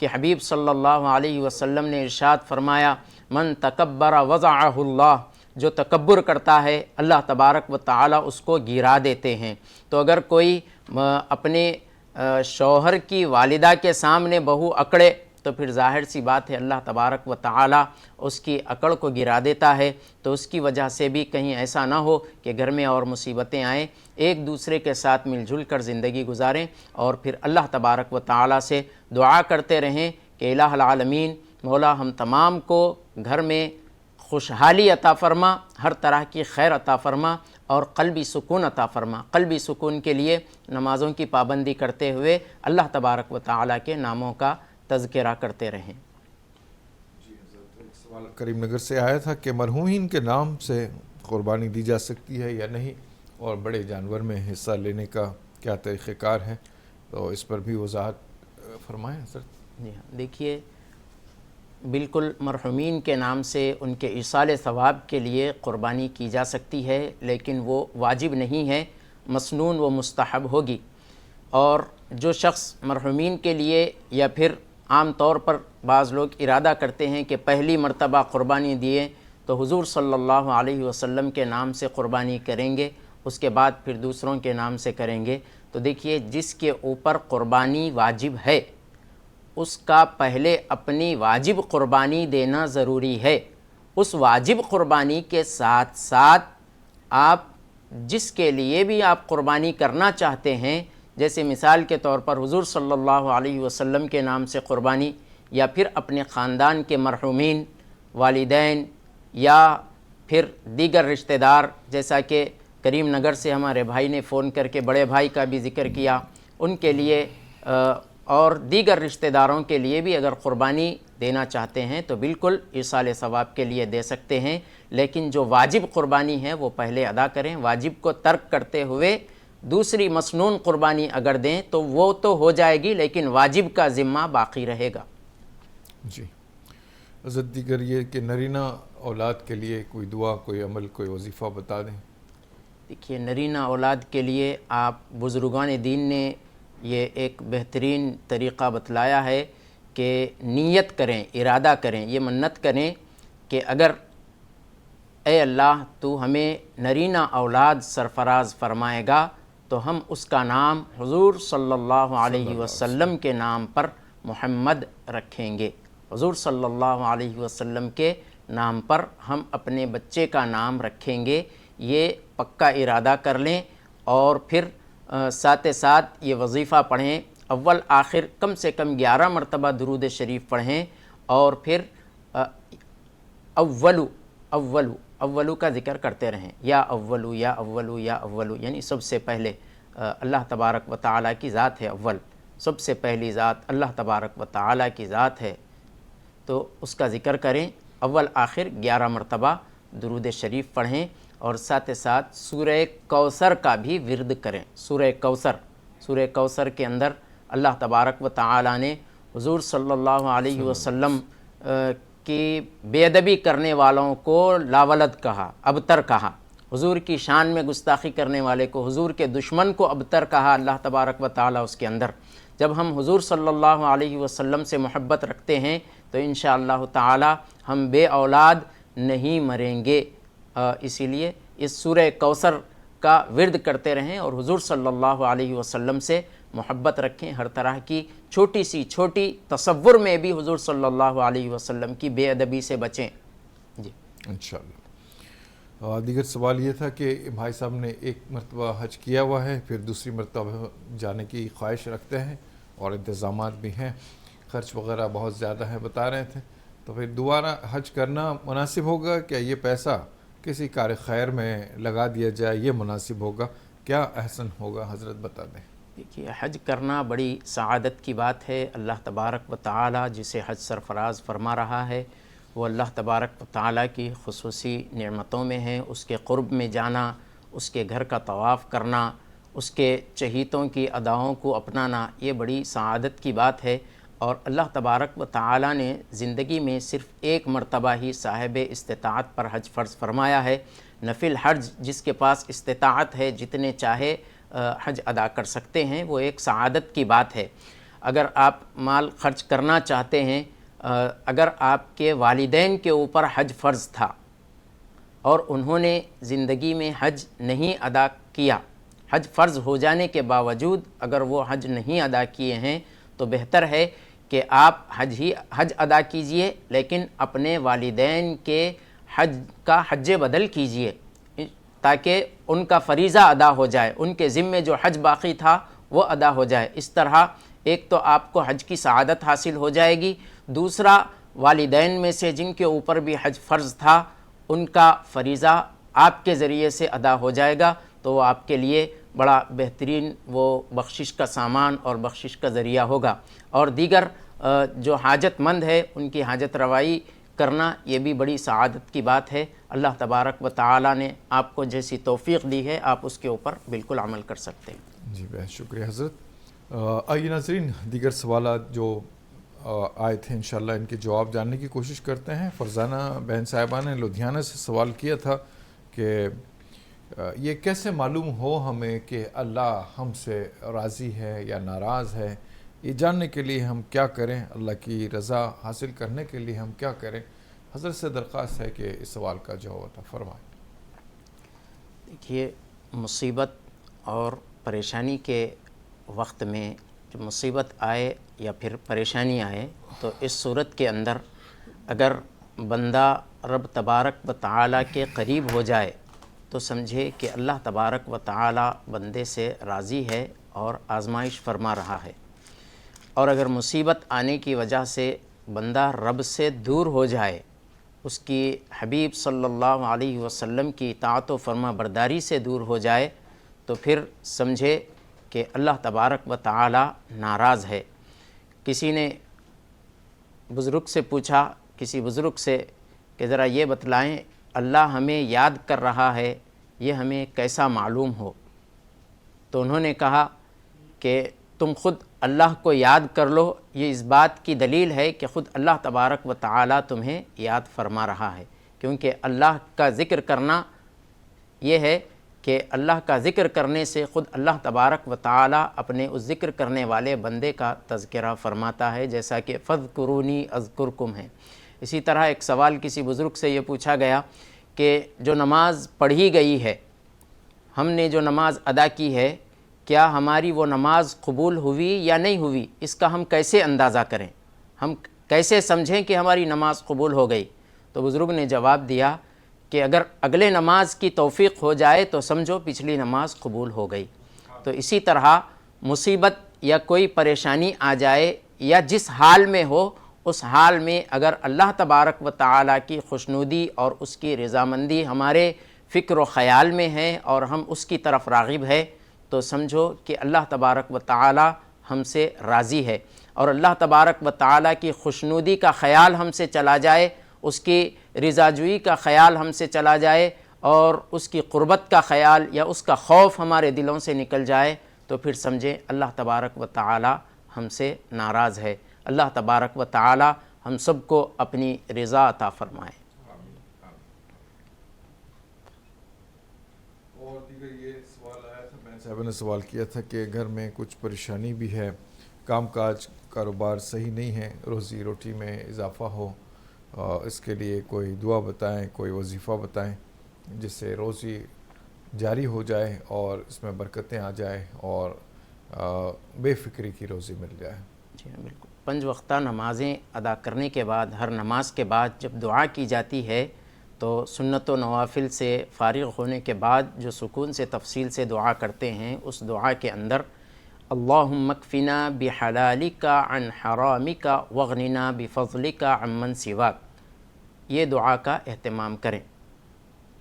کے حبیب صلی اللہ علیہ وسلم نے ارشاد فرمایا، من تکبر وضعہ اللہ، جو تکبر کرتا ہے اللہ تبارک و تعالیٰ اس کو گرا دیتے ہیں۔ تو اگر کوئی اپنے شوہر کی والدہ کے سامنے بہو اکڑے تو پھر ظاہر سی بات ہے اللہ تبارک و تعالیٰ اس کی اکڑ کو گرا دیتا ہے۔ تو اس کی وجہ سے بھی کہیں ایسا نہ ہو کہ گھر میں اور مصیبتیں آئیں، ایک دوسرے کے ساتھ مل جل کر زندگی گزاریں، اور پھر اللہ تبارک و تعالیٰ سے دعا کرتے رہیں کہ الہ العالمین مولا ہم تمام کو گھر میں خوشحالی عطا فرما، ہر طرح کی خیر عطا فرما، اور قلبی سکون عطا فرما۔ قلبی سکون کے لیے نمازوں کی پابندی کرتے ہوئے اللہ تبارک و تعالیٰ کے ناموں کا تذکرہ کرتے رہیں۔ سوال کریم نگر سے آیا تھا کہ مرحومین کے نام سے قربانی دی جا سکتی ہے یا نہیں، اور بڑے جانور میں حصہ لینے کا کیا طریقہ کار ہے، تو اس پر بھی وضاحت فرمائیں حضرت۔ جی ہاں، دیکھیے بالکل مرحومین کے نام سے ان کے ایصال ثواب کے لیے قربانی کی جا سکتی ہے، لیکن وہ واجب نہیں ہے، مسنون و مستحب ہوگی۔ اور جو شخص مرحومین کے لیے، یا پھر عام طور پر بعض لوگ ارادہ کرتے ہیں کہ پہلی مرتبہ قربانی دیے تو حضور صلی اللہ علیہ وسلم کے نام سے قربانی کریں گے، اس کے بعد پھر دوسروں کے نام سے کریں گے۔ تو دیکھیے جس کے اوپر قربانی واجب ہے اس کا پہلے اپنی واجب قربانی دینا ضروری ہے۔ اس واجب قربانی کے ساتھ ساتھ آپ جس کے لیے بھی آپ قربانی کرنا چاہتے ہیں، جیسے مثال کے طور پر حضور صلی اللہ علیہ وسلم کے نام سے قربانی، یا پھر اپنے خاندان کے مرحومین، والدین، یا پھر دیگر رشتہ دار، جیسا کہ کریم نگر سے ہمارے بھائی نے فون کر کے بڑے بھائی کا بھی ذکر کیا، ان کے لیے اور دیگر رشتہ داروں کے لیے بھی اگر قربانی دینا چاہتے ہیں تو بالکل ایصال ثواب کے لیے دے سکتے ہیں، لیکن جو واجب قربانی ہے وہ پہلے ادا کریں۔ واجب کو ترک کرتے ہوئے دوسری مسنون قربانی اگر دیں تو وہ تو ہو جائے گی، لیکن واجب کا ذمہ باقی رہے گا۔ جی حضرت، دیگر یہ کہ نرینہ اولاد کے لیے کوئی دعا، کوئی عمل، کوئی وظیفہ بتا دیں۔ دیکھیے نرینہ اولاد کے لیے آپ بزرگان دین نے یہ ایک بہترین طریقہ بتلایا ہے کہ نیت کریں، ارادہ کریں، یہ منت کریں کہ اگر اے اللہ تو ہمیں نرینہ اولاد سرفراز فرمائے گا تو ہم اس کا نام حضور صلی اللہ علیہ وسلم کے نام پر محمد رکھیں گے۔ حضور صلی اللہ علیہ وسلم کے نام پر ہم اپنے بچے کا نام رکھیں گے، یہ پکا ارادہ کر لیں، اور پھر ساتھ ساتھ یہ وظیفہ پڑھیں، اول آخر کم سے کم 11 مرتبہ درود شریف پڑھیں، اور پھر اولو کا ذکر کرتے رہیں، یا اولو یا اولو یا اولو، یعنی سب سے پہلے اللہ تبارک و تعالیٰ کی ذات ہے اول، سب سے پہلی ذات اللہ تبارک و تعالیٰ کی ذات ہے، تو اس کا ذکر کریں، اول آخر 11 مرتبہ درود شریف پڑھیں، اور ساتھ ساتھ سورہ کوثر کا بھی ورد کریں۔ سورہ کوثر کے اندر اللہ تبارک و تعالیٰ نے حضور صلی اللہ علیہ وسلم کی بے ادبی کرنے والوں کو لاولد کہا، ابتر کہا، حضور کی شان میں گستاخی کرنے والے کو، حضور کے دشمن کو ابتر کہا اللہ تبارک و تعالیٰ اس کے اندر۔ جب ہم حضور صلی اللہ علیہ وسلم سے محبت رکھتے ہیں تو انشاءاللہ تعالیٰ ہم بے اولاد نہیں مریں گے، اسی لیے اس سورہ کوثر کا ورد کرتے رہیں اور حضور صلی اللہ علیہ وسلم سے محبت رکھیں، ہر طرح کی چھوٹی سی چھوٹی تصور میں بھی حضور صلی اللہ علیہ وسلم کی بے ادبی سے بچیں۔ جی انشاءاللہ۔ دیگر سوال یہ تھا کہ بھائی صاحب نے ایک مرتبہ حج کیا ہوا ہے، پھر دوسری مرتبہ جانے کی خواہش رکھتے ہیں اور انتظامات بھی ہیں، خرچ وغیرہ بہت زیادہ ہے بتا رہے تھے، تو پھر دوبارہ حج کرنا مناسب ہوگا؟ کیا یہ پیسہ کسی کار خیر میں لگا دیا جائے، یہ مناسب ہوگا؟ کیا احسن ہوگا؟ حضرت بتا دیں۔ دیکھیے حج کرنا بڑی سعادت کی بات ہے، اللہ تبارک و تعالی جسے حج سرفراز فرما رہا ہے وہ اللہ تبارک و تعالیٰ کی خصوصی نعمتوں میں ہیں۔ اس کے قرب میں جانا، اس کے گھر کا طواف کرنا، اس کے چہیتوں کی اداؤں کو اپنانا، یہ بڑی سعادت کی بات ہے۔ اور اللہ تبارک و تعالیٰ نے زندگی میں صرف ایک مرتبہ ہی صاحب استطاعت پر حج فرض فرمایا ہے۔ نفل حج جس کے پاس استطاعت ہے، جتنے چاہے حج ادا کر سکتے ہیں، وہ ایک سعادت کی بات ہے۔ اگر آپ مال خرچ کرنا چاہتے ہیں، اگر آپ کے والدین کے اوپر حج فرض تھا اور انہوں نے زندگی میں حج نہیں ادا کیا، حج فرض ہو جانے کے باوجود اگر وہ حج نہیں ادا کیے ہیں، تو بہتر ہے کہ آپ حج ادا کیجئے، لیکن اپنے والدین کے حج کا حج بدل کیجئے تاکہ ان کا فریضہ ادا ہو جائے، ان کے ذمے جو حج باقی تھا وہ ادا ہو جائے۔ اس طرح ایک تو آپ کو حج کی سعادت حاصل ہو جائے گی، دوسرا والدین میں سے جن کے اوپر بھی حج فرض تھا ان کا فریضہ آپ کے ذریعے سے ادا ہو جائے گا، تو وہ آپ کے لیے بڑا بہترین وہ بخشش کا سامان اور بخشش کا ذریعہ ہوگا۔ اور دیگر جو حاجت مند ہے ان کی حاجت روائی کرنا، یہ بھی بڑی سعادت کی بات ہے۔ اللہ تبارک و تعالیٰ نے آپ کو جیسی توفیق دی ہے، آپ اس کے اوپر بالکل عمل کر سکتے ہیں۔ جی بہت شکریہ حضرت۔ آئیے ناظرین، دیگر سوالات جو آئے تھے انشاءاللہ ان کے جواب جاننے کی کوشش کرتے ہیں۔ فرزانہ بہن صاحبہ نے لدھیانہ سے سوال کیا تھا کہ یہ کیسے معلوم ہو ہمیں کہ اللہ ہم سے راضی ہے یا ناراض ہے؟ یہ جاننے کے لیے ہم کیا کریں؟ اللہ کی رضا حاصل کرنے کے لیے ہم کیا کریں؟ حضرت سے درخواست ہے کہ اس سوال کا جواب عطا فرمائیں۔ دیکھیے، مصیبت اور پریشانی کے وقت میں جب مصیبت آئے یا پھر پریشانی آئے، تو اس صورت کے اندر اگر بندہ رب تبارک و تعالیٰ کے قریب ہو جائے تو سمجھے کہ اللہ تبارک و تعالیٰ بندے سے راضی ہے اور آزمائش فرما رہا ہے۔ اور اگر مصیبت آنے کی وجہ سے بندہ رب سے دور ہو جائے، اس کی حبیب صلی اللہ علیہ وسلم کی اطاعت و فرما برداری سے دور ہو جائے، تو پھر سمجھے کہ اللہ تبارک و تعالی ناراض ہے۔ کسی نے بزرگ سے پوچھا، کسی بزرگ سے کہ ذرا یہ بتلائیں اللہ ہمیں یاد کر رہا ہے، یہ ہمیں کیسا معلوم ہو؟ تو انہوں نے کہا کہ تم خود اللہ کو یاد کر لو، یہ اس بات کی دلیل ہے کہ خود اللہ تبارک و تعالی تمہیں یاد فرما رہا ہے، کیونکہ اللہ کا ذکر کرنا یہ ہے کہ اللہ کا ذکر کرنے سے خود اللہ تبارک و تعالی اپنے اس ذکر کرنے والے بندے کا تذکرہ فرماتا ہے، جیسا کہ فَاذْكُرُونِي أَذْكُرْكُمْ ہے۔ اسی طرح ایک سوال کسی بزرگ سے یہ پوچھا گیا کہ جو نماز پڑھی گئی ہے، ہم نے جو نماز ادا کی ہے، کیا ہماری وہ نماز قبول ہوئی یا نہیں ہوئی؟ اس کا ہم کیسے اندازہ کریں؟ ہم کیسے سمجھیں کہ ہماری نماز قبول ہو گئی؟ تو بزرگ نے جواب دیا کہ اگر اگلے نماز کی توفیق ہو جائے تو سمجھو پچھلی نماز قبول ہو گئی۔ تو اسی طرح مصیبت یا کوئی پریشانی آ جائے یا جس حال میں ہو، اس حال میں اگر اللہ تبارک و تعالیٰ کی خوشنودی اور اس کی رضامندی ہمارے فکر و خیال میں ہے اور ہم اس کی طرف راغب ہے، تو سمجھو کہ اللہ تبارک و تعالیٰ ہم سے راضی ہے۔ اور اللہ تبارک و تعالیٰ کی خوشنودی کا خیال ہم سے چلا جائے، اس کی رضا جوئی کا خیال ہم سے چلا جائے اور اس کی قربت کا خیال یا اس کا خوف ہمارے دلوں سے نکل جائے، تو پھر سمجھیں اللہ تبارک و تعالیٰ ہم سے ناراض ہے۔ اللہ تبارک و تعالیٰ ہم سب کو اپنی رضا عطا فرمائے۔ اور دیگر یہ سوال آیا تھا، بہن صاحبہ نے سوال کیا تھا کہ گھر میں کچھ پریشانی بھی ہے، کام کاج کاروبار صحیح نہیں ہے، روزی روٹی میں اضافہ ہو، اس کے لیے کوئی دعا بتائیں، کوئی وظیفہ بتائیں جس سے روزی جاری ہو جائے اور اس میں برکتیں آ جائیں اور بے فکری کی روزی مل جائے۔ جی ہاں، بالکل۔ 5 وقتہ نمازیں ادا کرنے کے بعد، ہر نماز کے بعد جب دعا کی جاتی ہے تو سنت و نوافل سے فارغ ہونے کے بعد جو سکون سے تفصیل سے دعا کرتے ہیں، اس دعا کے اندر اللہم اکفنا بحلالک عن حرامک واغننا بفضلک عمن سواک، یہ دعا کا اہتمام کریں۔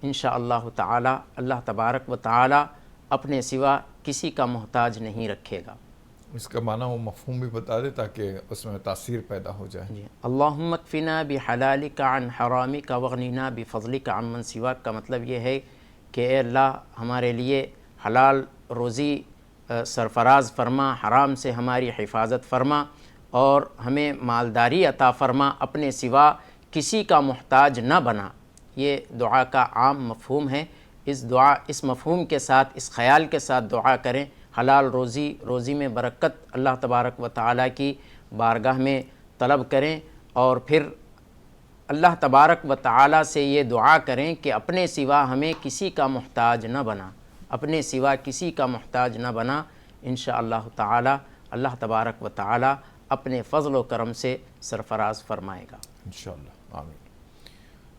انشاءاللہ تعالی اللہ تبارک و تعالی اپنے سوا کسی کا محتاج نہیں رکھے گا۔ اس کا معنی وہ مفہوم بھی بتا دے تاکہ اس میں تاثیر پیدا ہو جائے. جی اللہم اکفنا بحلالک عن حرامک وغننا بفضلک عن من سواک کا مطلب یہ ہے کہ اے اللہ ہمارے لیے حلال روزی سرفراز فرما، حرام سے ہماری حفاظت فرما اور ہمیں مالداری عطا فرما، اپنے سوا کسی کا محتاج نہ بنا. یہ دعا کا عام مفہوم ہے. اس مفہوم کے ساتھ، اس خیال کے ساتھ دعا کریں. حلال روزی میں برکت اللہ تبارک و تعالیٰ کی بارگاہ میں طلب کریں اور پھر اللہ تبارک و تعالیٰ سے یہ دعا کریں کہ اپنے سوا ہمیں کسی کا محتاج نہ بنا، اپنے سوا کسی کا محتاج نہ بنا. انشاءاللہ تعالیٰ اللہ تبارک و تعالیٰ اپنے فضل و کرم سے سرفراز فرمائے گا انشاءاللہ. آمین.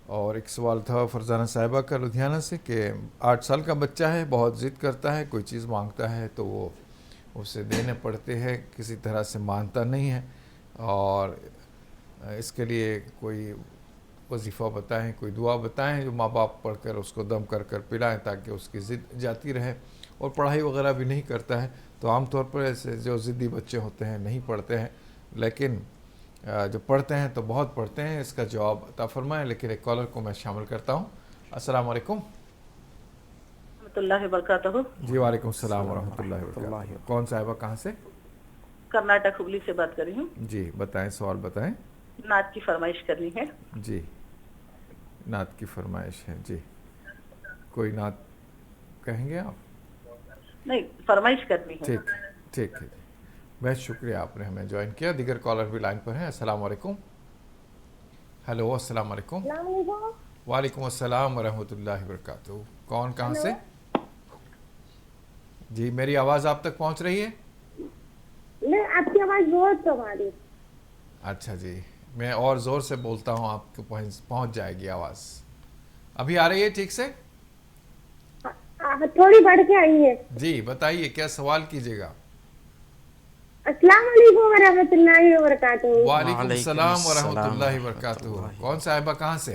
اور ایک سوال تھا فرزانہ صاحبہ کا لدھیانہ سے کہ 8 سال کا بچہ ہے، بہت ضد کرتا ہے، کوئی چیز مانگتا ہے تو وہ اسے دینے پڑتے ہیں، کسی طرح سے مانتا نہیں ہے، اور اس کے لیے کوئی وظیفہ بتائیں، کوئی دعا بتائیں جو ماں باپ پڑھ کر اس کو دم کر کر پلائیں تاکہ اس کی ضد جاتی رہے. اور پڑھائی وغیرہ بھی نہیں کرتا ہے، تو عام طور پر ایسے جو ضدی بچے ہوتے ہیں نہیں پڑھتے ہیں، لیکن جو پڑھتے ہیں تو بہت پڑھتے ہیں. اس کا جواب عطا فرمائیں. لیکن ایک کالر کو میں شامل کرتا ہوں. السلام علیکم. ورحمۃ اللہ وبرکاتہ. جی وعلیکم السلام ورحمۃ اللہ وبرکاتہ. کون صاحبہ کہاں سے؟ کرناٹک ہبلی سے بات کر رہی ہوں. جی بتائیں، سوال بتائیں. نعت کی فرمائش کرنی ہے. جی نعت کی فرمائش ہے. جی کوئی نعت کہیں گے آپ؟ نہیں، فرمائش کرنی ہے. ٹھیک ٹھیک ہے. بہت شکریہ آپ نے ہمیں جوائن کیا. دیگر کالر بھی لائن پر ہیں. السلام علیکم. ہیلو السلام علیکم. وعلیکم السلام ورحمۃ اللہ وبرکاتہ. کون کہاں سے؟ جی میری آواز آپ تک پہنچ رہی ہے؟ نہیں، آپ کی آواز بہت کم آ رہی ہے. اچھا جی، میں اور زور سے بولتا ہوں، آپ کو پہنچ جائے گی آواز. ابھی آ رہی ہے ٹھیک سے؟ تھوڑی بڑھ کے آئی ہے. جی بتائیے کیا سوال کیجیے گا. السلام علیکم ورحمۃ اللہ وبرکاتہ. وعلیکم السلام ورحمۃ اللہ وبرکاتہ. کون صاحبہ کہاں سے؟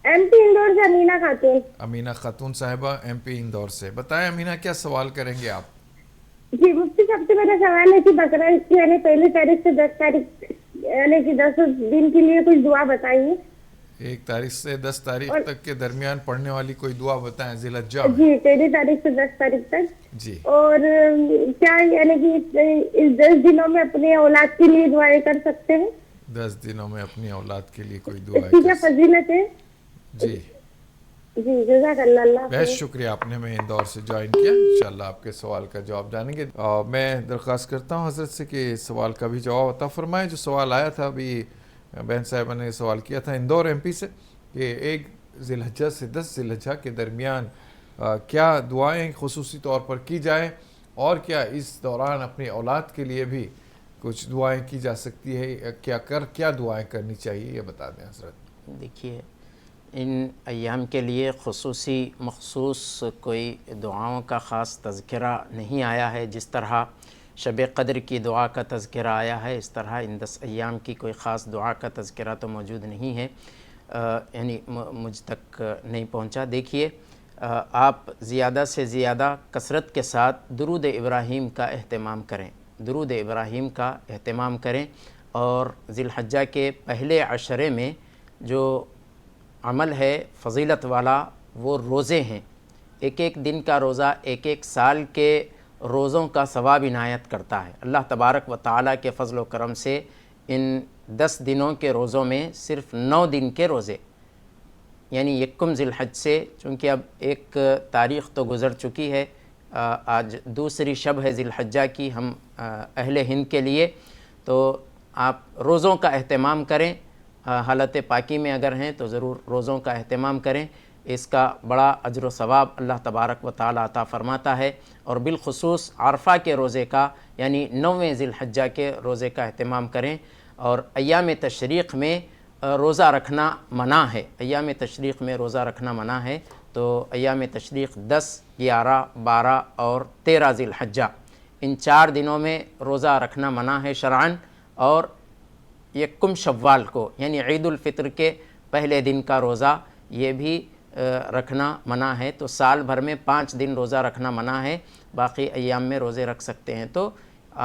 ایم پی اندور سے امینہ خاتون. امینہ خاتون صاحبہ ایم پی اندور سے. بتائیں امینہ کیا سوال کریں گے آپ؟ جی مفتی صاحب سے میرا سوال ہے کہ بقرعید کی یعنی 1 تاریخ سے 10 تاریخ یعنی کہ 10 دن کے لیے کچھ دعا بتائیے. 1 تاریخ سے 10 تاریخ تک کے درمیان پڑھنے والی کوئی دعا بتائیں ذی الحجہ میں. جی 1 تاریخ سے 10 تاریخ تک. جی اور کیا یعنی کہ اس 10 دنوں میں اپنے اولاد کے لیے دعائیں کر سکتے ہیں؟ 10 دنوں میں اپنی اولاد کے لیے کوئی دعا اس کی کیا فضیلت ہے؟ جی جی جزاک اللہ. اللہ بہت شکریہ آپ نے ہمیں اندور سے جوائن کیا. انشاءاللہ آپ کے سوال کا جواب جانیں گے. میں درخواست کرتا ہوں حضرت سے کہ سوال کا بھی جواب عطا فرمائیں. جو سوال آیا تھا ابھی بہن صاحبہ نے سوال کیا تھا اندور ایم پی سے کہ 1 ذی الحجہ سے 10 ذی الحجہ کے درمیان کیا دعائیں خصوصی طور پر کی جائیں، اور کیا اس دوران اپنی اولاد کے لیے بھی کچھ دعائیں کی جا سکتی ہے، کیا دعائیں کرنی چاہیے، یہ بتا دیں حضرت. دیکھیے ان ایام کے لیے مخصوص کوئی دعاؤں کا خاص تذکرہ نہیں آیا ہے. جس طرح شب قدر کی دعا کا تذکرہ آیا ہے، اس طرح ان 10 ایام کی کوئی خاص دعا کا تذکرہ تو موجود نہیں ہے، یعنی مجھ تک نہیں پہنچا. دیکھیے آپ زیادہ سے زیادہ کثرت کے ساتھ درود ابراہیم کا اہتمام کریں، درود ابراہیم کا اہتمام کریں. اور ذی الحجہ کے پہلے عشرے میں جو عمل ہے فضیلت والا وہ روزے ہیں. ایک دن کا روزہ 1 سال کے روزوں کا ثواب عنایت کرتا ہے. اللہ تبارک و تعالیٰ کے فضل و کرم سے ان 10 دنوں کے روزوں میں صرف 9 دن کے روزے، یعنی 1 ذی الحج سے، چونکہ اب 1 تاریخ تو گزر چکی ہے، آج دوسری شب ہے ذی الحجہ کی ہم اہل ہند کے لیے، تو آپ روزوں کا اہتمام کریں. حالت پاکی میں اگر ہیں تو ضرور روزوں کا اہتمام کریں. اس کا بڑا اجر و ثواب اللہ تبارک و تعالیٰ عطا فرماتا ہے. اور بالخصوص عرفہ کے روزے کا یعنی 9ویں ذی الحجہ کے روزے کا اہتمام کریں. اور ایام تشریق میں روزہ رکھنا منع ہے، ایام تشریق میں روزہ رکھنا منع ہے. تو ایام تشریق 10، 11، 12 اور 13 ذی الحجہ، ان 4 دنوں میں روزہ رکھنا منع ہے شرعاً. اور 1 شوال کو یعنی عید الفطر کے پہلے دن کا روزہ یہ بھی رکھنا منع ہے. تو سال بھر میں 5 دن روزہ رکھنا منع ہے، باقی ایام میں روزے رکھ سکتے ہیں. تو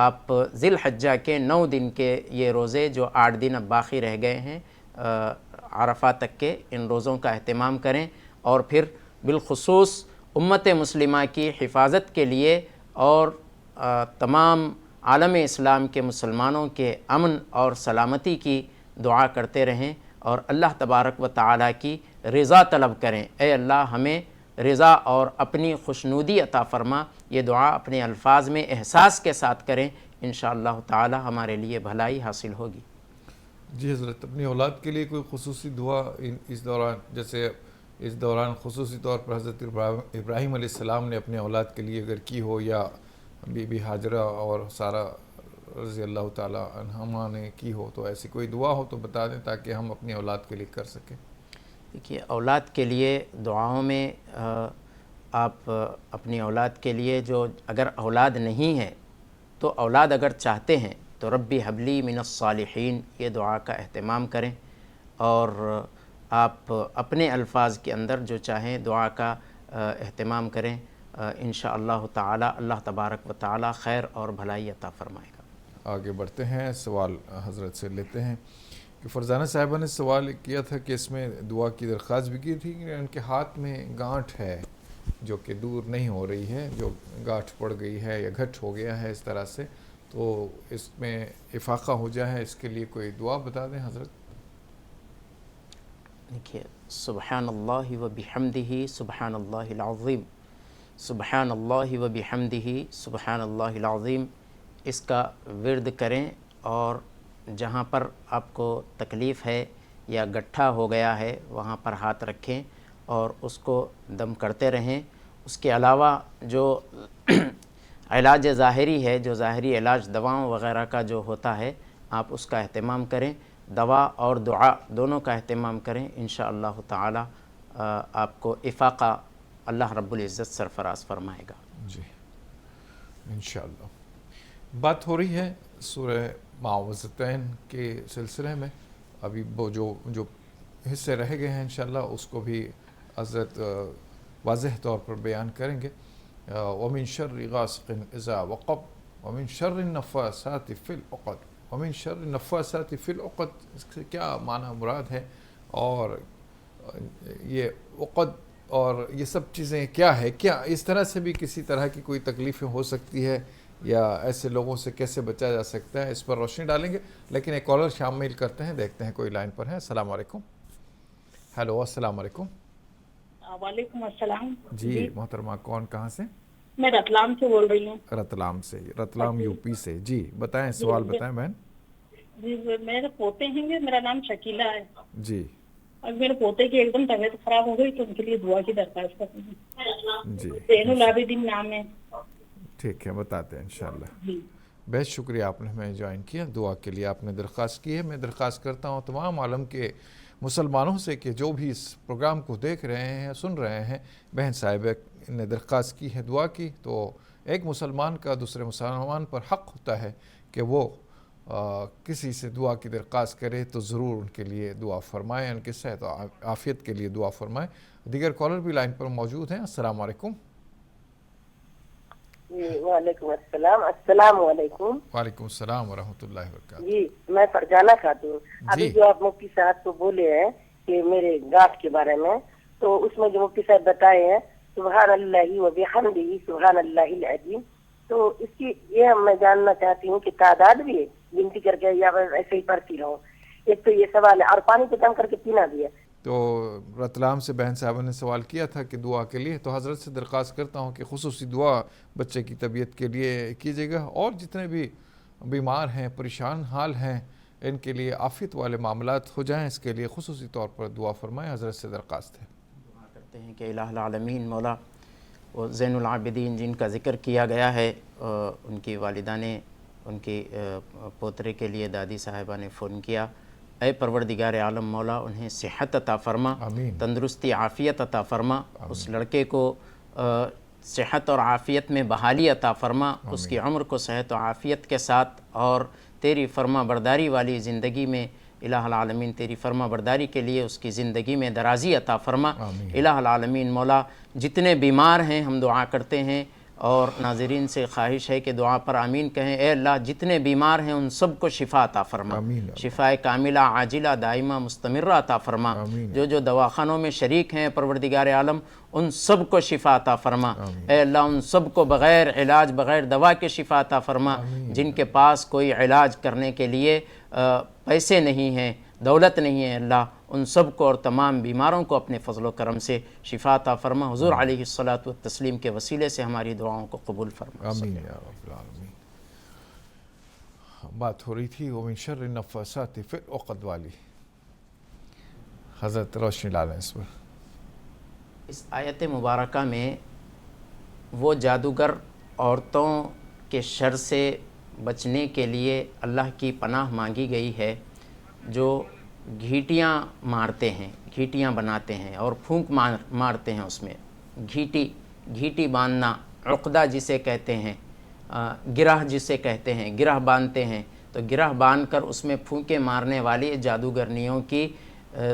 آپ ذی الحجہ کے 9 دن کے یہ روزے جو 8 دن اب باقی رہ گئے ہیں عرفات تک کے، ان روزوں کا اہتمام کریں، اور پھر بالخصوص امت مسلمہ کی حفاظت کے لیے اور تمام عالم اسلام کے مسلمانوں کے امن اور سلامتی کی دعا کرتے رہیں، اور اللہ تبارک و تعالیٰ کی رضا طلب کریں۔ اے اللہ ہمیں رضا اور اپنی خوشنودی عطا فرما، یہ دعا اپنے الفاظ میں احساس کے ساتھ کریں، انشاءاللہ تعالی ہمارے لیے بھلائی حاصل ہوگی۔ جی حضرت، اپنی اولاد کے لیے کوئی خصوصی دعا اس دوران، جیسے اس دوران خصوصی طور پر حضرت ابراہیم علیہ السلام نے اپنے اولاد کے لیے اگر کی ہو، یا بی بی ہاجرہ اور سارہ رضی اللہ تعالیٰ عنہما نے کی ہو، تو ایسی کوئی دعا ہو تو بتا دیں تاکہ ہم اپنی اولاد کے لیے کر سکیں۔ دیکھیے، اولاد کے لیے دعاؤں میں آپ اپنی اولاد کے لیے، جو اگر اولاد نہیں ہے تو اولاد اگر چاہتے ہیں تو ربی حبلی من الصالحین، یہ دعا کا اہتمام کریں، اور آپ اپنے الفاظ کے اندر جو چاہیں دعا کا اہتمام کریں، انشاءاللہ تعالی اللہ تبارک و تعالی خیر اور بھلائی عطا فرمائے گا۔ آگے بڑھتے ہیں، سوال حضرت سے لیتے ہیں کہ فرزانہ صاحبہ نے سوال کیا تھا کہ اس میں دعا کی درخواست بھی کی تھی کہ ان کے ہاتھ میں گانٹھ ہے جو کہ دور نہیں ہو رہی ہے، جو گانٹھ پڑ گئی ہے یا گھٹ ہو گیا ہے اس طرح سے، تو اس میں افاقہ ہو جائے، اس کے لیے کوئی دعا بتا دیں حضرت۔ دیکھیے، سبحان اللہ و بحمدہ سبحان اللہ العظیم، سبحان اللہ و بحمدہ سبحان اللہ العظیم، اس کا ورد کریں، اور جہاں پر آپ کو تکلیف ہے یا گٹھا ہو گیا ہے وہاں پر ہاتھ رکھیں اور اس کو دم کرتے رہیں۔ اس کے علاوہ جو علاج ظاہری ہے، جو ظاہری علاج دواؤں وغیرہ کا جو ہوتا ہے، آپ اس کا اہتمام کریں، دوا اور دعا دونوں کا اہتمام کریں، انشاءاللہ تعالی آپ کو افاقہ اللہ رب العزت سرفراز فرمائے گا۔ جی انشاءاللہ۔ بات ہو رہی ہے سورہ معوذتین کے سلسلے میں، ابھی وہ جو حصے رہ گئے ہیں انشاءاللہ اس کو بھی حضرت واضح طور پر بیان کریں گے۔ وَمِن شَرِّ غَاسِقٍ إِذَا وَقَبَ وَمِن شَرِّ النَّفَّاثَاتِ فِي الْعُقَدِ وَمِن شَرِّ النَّفَّاثَاتِ فِي الْعُقَدِ، اس سے کیا معنی مراد ہے، اور یہ عقد اور یہ سب چیزیں کیا ہے، کیا اس طرح سے بھی کسی طرح کی کوئی تکلیفیں ہو سکتی ہے، یا ایسے لوگوں سے کیسے بچا جا سکتا ہے، اس پر روشنی ڈالیں گے۔ لیکن ایک کالر شامل کرتے ہیں، دیکھتے ہیں کوئی لائن پر ہے۔ السلام علیکم۔ ہیلو، السلام علیکم۔ وعلیکم السلام۔ جی محترمہ، کون کہاں سے؟ میں رتلام سے بول رہی ہوں۔ رتلام سے، رتلام یو پی سے۔ جی بتائیں، سوال بتائیں بہن۔ جی میرے پوتے ہیں، میرا نام شکیلہ ہے۔ جی۔ اب میرے پوتے کی ایک دم طبیعت خراب ہو گئی تو ان کے لیے دعا کی درخواست کرتی ہوں۔ جی زین العابدین نام ہے۔ ٹھیک ہے، بتاتے ہیں انشاءاللہ۔ جی بہت شکریہ، آپ نے ہمیں جوائن کیا، دعا کے لیے آپ نے درخواست کی ہے۔ میں درخواست کرتا ہوں تمام عالم کے مسلمانوں سے کہ جو بھی اس پروگرام کو دیکھ رہے ہیں، سن رہے ہیں، بہن صاحبہ نے درخواست کی ہے دعا کی، تو ایک مسلمان کا دوسرے مسلمان پر حق ہوتا ہے کہ وہ کسی سے دعا کی درخواست کرے تو ضرور ان کے لیے دعا فرمائیں، ان کے صحت و عافیت کے لیے دعا فرمائیں۔ دیگر کالر بھی لائن پر موجود ہیں۔ السلام علیکم۔ وعلیکم السلام۔ السلام علیکم۔ وعلیکم السلام ورحمۃ اللہ وبرکاتہ۔ جی میں فرجانہ خاتون۔ ابھی جو آپ مفتی صاحب کو بولے ہیں کہ میرے گاٹھ کے بارے میں، تو اس میں جو مفتی صاحب بتائے ہیں سبحان اللہ و بحمدہ سبحان اللہ العظیم، تو اس کی یہ میں جاننا چاہتی ہوں کہ تعداد بھی ہے، گنتی کر کے یا ایسے ہی پڑھتی رہوں؟ ایک تو یہ سوال ہے، اور پانی کو جم کر کے پینا بھی ہے۔ تو رتلام سے بہن صاحبہ نے سوال کیا تھا کہ دعا کے لیے، تو حضرت سے درخواست کرتا ہوں کہ خصوصی دعا بچے کی طبیعت کے لیے کیجیے گا، اور جتنے بھی بیمار ہیں، پریشان حال ہیں، ان کے لیے عافیت والے معاملات ہو جائیں، اس کے لیے خصوصی طور پر دعا فرمائیں، حضرت سے درخواست ہے۔ دعا کرتے ہیں کہ الہ العالمین مولا، وہ زین العابدین جن کا ذکر کیا گیا ہے، ان کی والدہ نے ان کی پوترے کے لیے دادی صاحبہ نے فون کیا، اے پروردگار عالم مولا انہیں صحت عطا فرما، تندرستی عافیت عطا فرما، اس لڑکے کو صحت اور عافیت میں بحالی عطا فرما، اس کی عمر کو صحت و عافیت کے ساتھ اور تیری فرما برداری والی زندگی میں الہ العالمین تیری فرما برداری کے لیے اس کی زندگی میں درازی عطا فرما۔ الہ العالمین مولا جتنے بیمار ہیں ہم دعا کرتے ہیں اور ناظرین سے خواہش ہے کہ دعا پر آمین کہیں۔ اے اللہ جتنے بیمار ہیں ان سب کو شفا عطا فرما، شفائے کاملہ عاجلہ دائمہ مستمرہ عطا فرما۔ جو دواخانوں میں شریک ہیں پروردگار عالم ان سب کو شفا عطا فرما۔ اے اللہ ان سب کو بغیر علاج بغیر دوا کے شفا عطا فرما۔ جن کے پاس کوئی علاج کرنے کے لیے پیسے نہیں ہیں، دولت نہیں ہے، اللہ ان سب کو اور تمام بیماروں کو اپنے فضل و کرم سے شفا عطا فرما۔ حضور علیہ الصلاۃ والتسلیم کے وسیلے سے ہماری دعاؤں کو قبول فرما۔ آمین یا رب العالمین۔ بات ہو رہی تھی ومن شر النفاثات فی العقد والی، حضرت روشنی ڈالیں اس پر۔ اس آیت مبارکہ میں وہ جادوگر عورتوں کے شر سے بچنے کے لیے اللہ کی پناہ مانگی گئی ہے جو گھیٹیاں مارتے ہیں، گھیٹیاں بناتے ہیں اور پھونک مارتے ہیں اس میں، گھیٹی باندھنا، عقدہ جسے کہتے ہیں، گرہ جسے کہتے ہیں، گرہ باندھتے ہیں، تو گرہ باندھ کر اس میں پھونکے مارنے والی جادوگرنیوں کی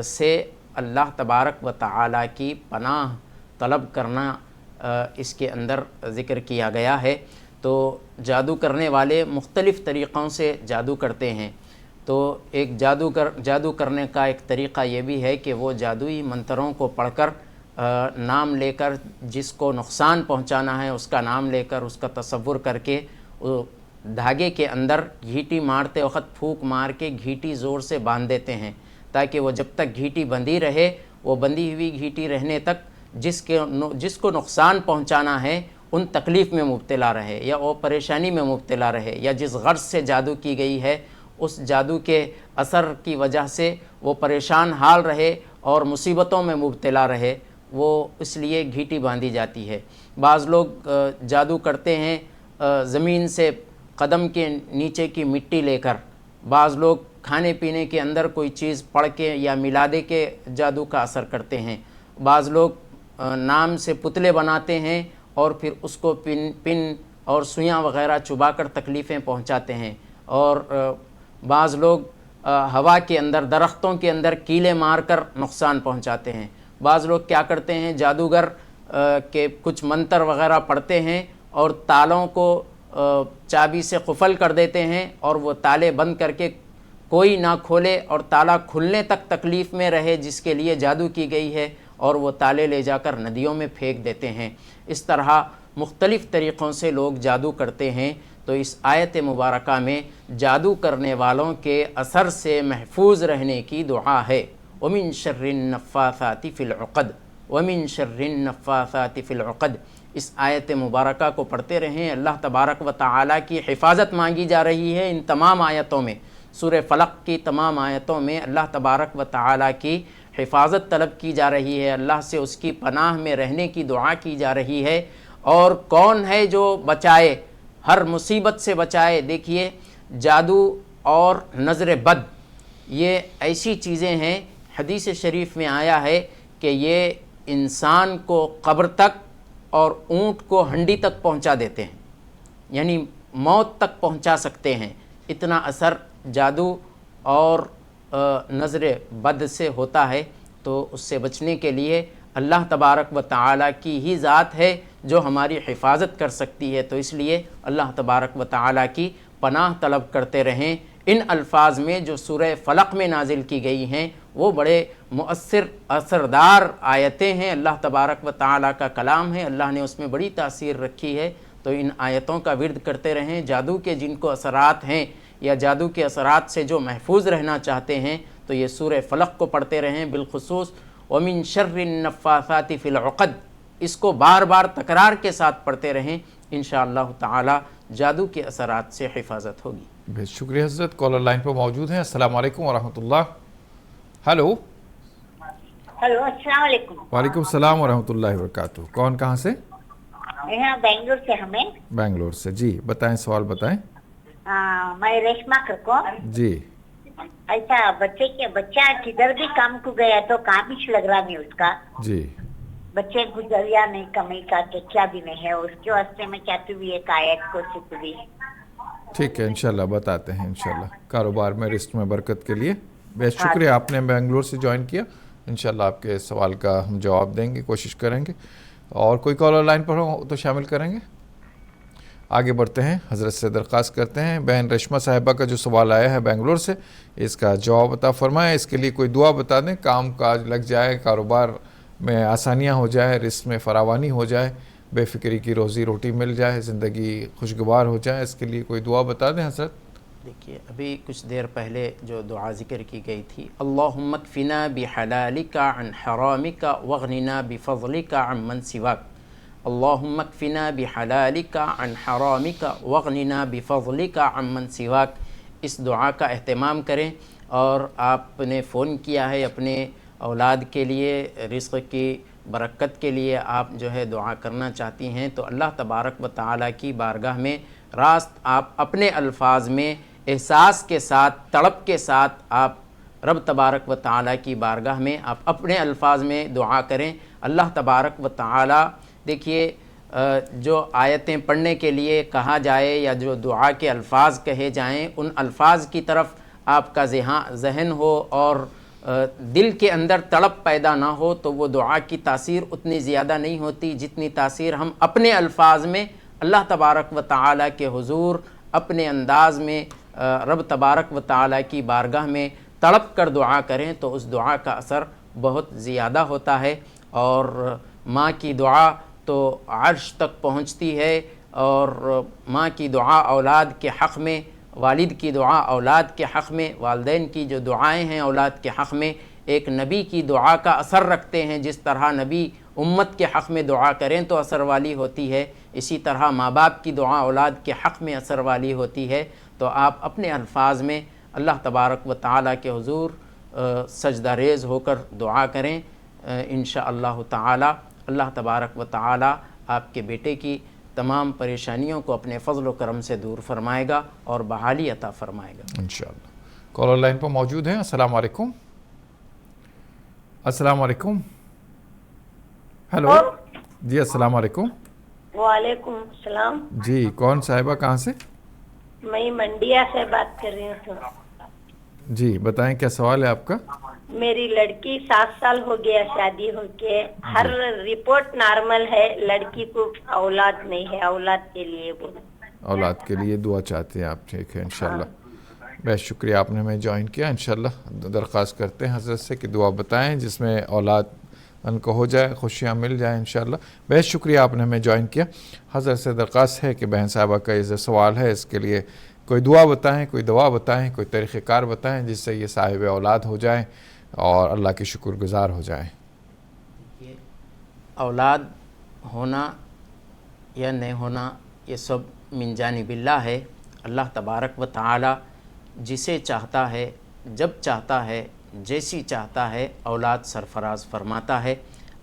سے اللہ تبارک و تعالیٰ کی پناہ طلب کرنا اس کے اندر ذکر کیا گیا ہے۔ تو جادو کرنے والے مختلف طریقوں سے جادو کرتے ہیں، تو ایک جادو کرنے کا ایک طریقہ یہ بھی ہے کہ وہ جادوئی منتروں کو پڑھ کر نام لے کر جس کو نقصان پہنچانا ہے اس کا نام لے کر اس کا تصور کر کے دھاگے کے اندر گھیٹی مارتے وقت پھونک مار کے گھیٹی زور سے باندھ دیتے ہیں تاکہ وہ جب تک گھیٹی بندھی رہے، وہ بندھی ہوئی گھیٹی رہنے تک جس کو نقصان پہنچانا ہے ان تکلیف میں مبتلا رہے یا وہ پریشانی میں مبتلا رہے، یا جس غرض سے جادو کی گئی ہے اس جادو کے اثر کی وجہ سے وہ پریشان حال رہے اور مصیبتوں میں مبتلا رہے، وہ اس لیے گھیٹی باندھی جاتی ہے۔ بعض لوگ جادو کرتے ہیں زمین سے قدم کے نیچے کی مٹی لے کر، بعض لوگ کھانے پینے کے اندر کوئی چیز پڑھ کے یا ملا دے کے جادو کا اثر کرتے ہیں، بعض لوگ نام سے پتلے بناتے ہیں اور پھر اس کو پن اور سوئیاں وغیرہ چبا کر تکلیفیں پہنچاتے ہیں، اور بعض لوگ ہوا کے اندر درختوں کے اندر کیلے مار کر نقصان پہنچاتے ہیں، بعض لوگ کیا کرتے ہیں جادوگر کے کچھ منتر وغیرہ پڑھتے ہیں اور تالوں کو چابی سے قفل کر دیتے ہیں اور وہ تالے بند کر کے کوئی نہ کھولے اور تالا کھلنے تک تکلیف میں رہے جس کے لیے جادو کی گئی ہے، اور وہ تالے لے جا کر ندیوں میں پھینک دیتے ہیں۔ اس طرح مختلف طریقوں سے لوگ جادو کرتے ہیں، تو اس آیت مبارکہ میں جادو کرنے والوں کے اثر سے محفوظ رہنے کی دعا ہے۔ وَمِن شَرِّ النَّفَّاثَاتِ فِي الْعُقَدِ وَمِن شَرِّ النَّفَّاثَاتِ فِي الْعُقَدِ۔ اس آیت مبارکہ کو پڑھتے رہیں، اللہ تبارک و تعالیٰ کی حفاظت مانگی جا رہی ہے۔ ان تمام آیتوں میں، سورہ فلق کی تمام آیتوں میں اللہ تبارک و تعالیٰ کی حفاظت طلب کی جا رہی ہے، اللہ سے اس کی پناہ میں رہنے کی دعا کی جا رہی ہے۔ اور کون ہے جو بچائے، ہر مصیبت سے بچائے؟ دیکھیے جادو اور نظر بد یہ ایسی چیزیں ہیں، حدیث شریف میں آیا ہے کہ یہ انسان کو قبر تک اور اونٹ کو ہنڈی تک پہنچا دیتے ہیں، یعنی موت تک پہنچا سکتے ہیں۔ اتنا اثر جادو اور نظر بد سے ہوتا ہے، تو اس سے بچنے کے لیے اللہ تبارک و تعالیٰ کی ہی ذات ہے جو ہماری حفاظت کر سکتی ہے، تو اس لیے اللہ تبارک و تعالیٰ کی پناہ طلب کرتے رہیں۔ ان الفاظ میں جو سورہ فلق میں نازل کی گئی ہیں وہ بڑے اثردار آیتیں ہیں، اللہ تبارک و تعالیٰ کا کلام ہے، اللہ نے اس میں بڑی تاثیر رکھی ہے، تو ان آیتوں کا ورد کرتے رہیں۔ جادو کے جن کو اثرات ہیں یا جادو کے اثرات سے جو محفوظ رہنا چاہتے ہیں تو یہ سورہ فلق کو پڑھتے رہیں، بالخصوص وَمِن شَرِّ النَّفَّاثَاتِ فِي الْعُقَدِ، اس کو بار بار تکرار کے ساتھ پڑھتے رہیں، انشاءاللہ تعالی جادو کے اثرات سے حفاظت ہوگی۔ بہت شکریہ حضرت۔ کالر لائن پر موجود ہیں، السلام علیکم ورحمۃ اللہ۔ ہلو السلام علیکم۔ وعلیکم السلام ورحمۃ اللہ وبرکاتہ۔ کون کہاں سے؟ بنگلور سے ہمیں۔ بنگلور سے، جی بتائیں، سوال بتائیں۔ میں ریشما کرکو۔ جی ایسا بچہ کدھر بھی کام کو گیا تو کامش لگ رہا نہیں اس کا، جی بچے گزریا نہیں کمی کا کہ کیا بھی نہیں ہے، اس کے واسطے میں چاہتی ہوں ایک آیت کو سکھ بھی۔ ٹھیک ہے، انشاءاللہ بتاتے ہیں، انشاءاللہ کاروبار میں رزق میں برکت کے لیے۔ بہت شکریہ، آپ نے بنگلور سے جوائن کیا، انشاءاللہ آپ کے سوال کا ہم جواب دیں گے، کوشش کریں گے۔ اور کوئی کالر لائن پر ہو تو شامل کریں گے۔ آگے بڑھتے ہیں، حضرت سے درخواست کرتے ہیں بہن رشمہ صاحبہ کا جو سوال آیا ہے بنگلور سے، اس کا جواب عطا فرمائیں۔ اس کے لیے کوئی دعا بتا دیں، کام کاج لگ جائے، کاروبار میں آسانیاں ہو جائے، رزق میں فراوانی ہو جائے، بے فکری کی روزی روٹی مل جائے، زندگی خوشگوار ہو جائے، اس کے لیے کوئی دعا بتا دیں حضرت۔ دیکھیے ابھی کچھ دیر پہلے جو دعا ذکر کی گئی تھی، اللہم اکفنا بحلالک عن حرامک واغننا بفضلک عن من سواک، اللہم اکفنا بحلالک عن حرامک واغننا بفضلک عن من سواک، اس دعا کا اہتمام کریں۔ اور آپ نے فون کیا ہے اپنے اولاد کے لیے، رزق کی برکت کے لیے آپ جو ہے دعا کرنا چاہتی ہیں، تو اللہ تبارک و تعالیٰ کی بارگاہ میں راست آپ اپنے الفاظ میں احساس کے ساتھ، تڑپ کے ساتھ آپ رب تبارک و تعالیٰ کی بارگاہ میں آپ اپنے الفاظ میں دعا کریں۔ اللہ تبارک و تعالیٰ دیکھیے جو آیتیں پڑھنے کے لیے کہا جائے یا جو دعا کے الفاظ کہے جائیں، ان الفاظ کی طرف آپ کا ذہن ہو اور دل کے اندر تڑپ پیدا نہ ہو تو وہ دعا کی تاثیر اتنی زیادہ نہیں ہوتی جتنی تاثیر ہم اپنے الفاظ میں اللہ تبارک و تعالیٰ کے حضور اپنے انداز میں رب تبارک و تعالیٰ کی بارگاہ میں تڑپ کر دعا کریں تو اس دعا کا اثر بہت زیادہ ہوتا ہے۔ اور ماں کی دعا تو عرش تک پہنچتی ہے، اور ماں کی دعا اولاد کے حق میں، والد کی دعا اولاد کے حق میں، والدین کی جو دعائیں ہیں اولاد کے حق میں ایک نبی کی دعا کا اثر رکھتے ہیں۔ جس طرح نبی امت کے حق میں دعا کریں تو اثر والی ہوتی ہے، اسی طرح ماں باپ کی دعا اولاد کے حق میں اثر والی ہوتی ہے۔ تو آپ اپنے الفاظ میں اللہ تبارک و تعالیٰ کے حضور سجدہ ریز ہو کر دعا کریں، انشاءاللہ تعالیٰ اللہ تبارک و تعالیٰ آپ کے بیٹے کی تمام پریشانیوں کو اپنے فضل و کرم سے دور فرمائے گا اور بحالی عطا فرمائے گا انشاءاللہ۔ کالر لائن پر موجود ہیں، السلام علیکم۔ السلام علیکم، ہیلو جی السلام علیکم۔ وعلیکم السلام جی کون صاحبہ، کہاں سے؟ میں منڈیا سے بات کر رہی ہوں۔ جی بتائیں کیا سوال ہے آپ کا؟ میری لڑکی 7 سال ہو گیا شادی ہو کے، ہر رپورٹ نارمل ہے، لڑکی کو اولاد نہیں ہے، اولاد کے لیے اولاد کے لیے دعا چاہتے ہیں آپ، ٹھیک ہے انشاءاللہ۔ بہت شکریہ آپ نے ہمیں جوائن کیا، انشاءاللہ درخواست کرتے ہیں حضرت سے کہ دعا بتائیں جس میں اولاد ان کو ہو جائے، خوشیاں مل جائیں انشاءاللہ۔ بہت شکریہ آپ نے ہمیں جوائن کیا۔ حضرت سے درخواست ہے کہ بہن صاحبہ کا یہ سوال ہے، اس کے لیے کوئی دعا بتائیں، کوئی دوا بتائیں، کوئی طریقہ کار بتائیں جس سے یہ صاحب اولاد ہو جائیں اور اللہ کے شکر گزار ہو جائیں۔ اولاد ہونا یا نہیں ہونا یہ سب من جانب اللہ ہے۔ اللہ تبارک و تعالی جسے چاہتا ہے، جب چاہتا ہے، جیسی چاہتا ہے اولاد سرفراز فرماتا ہے۔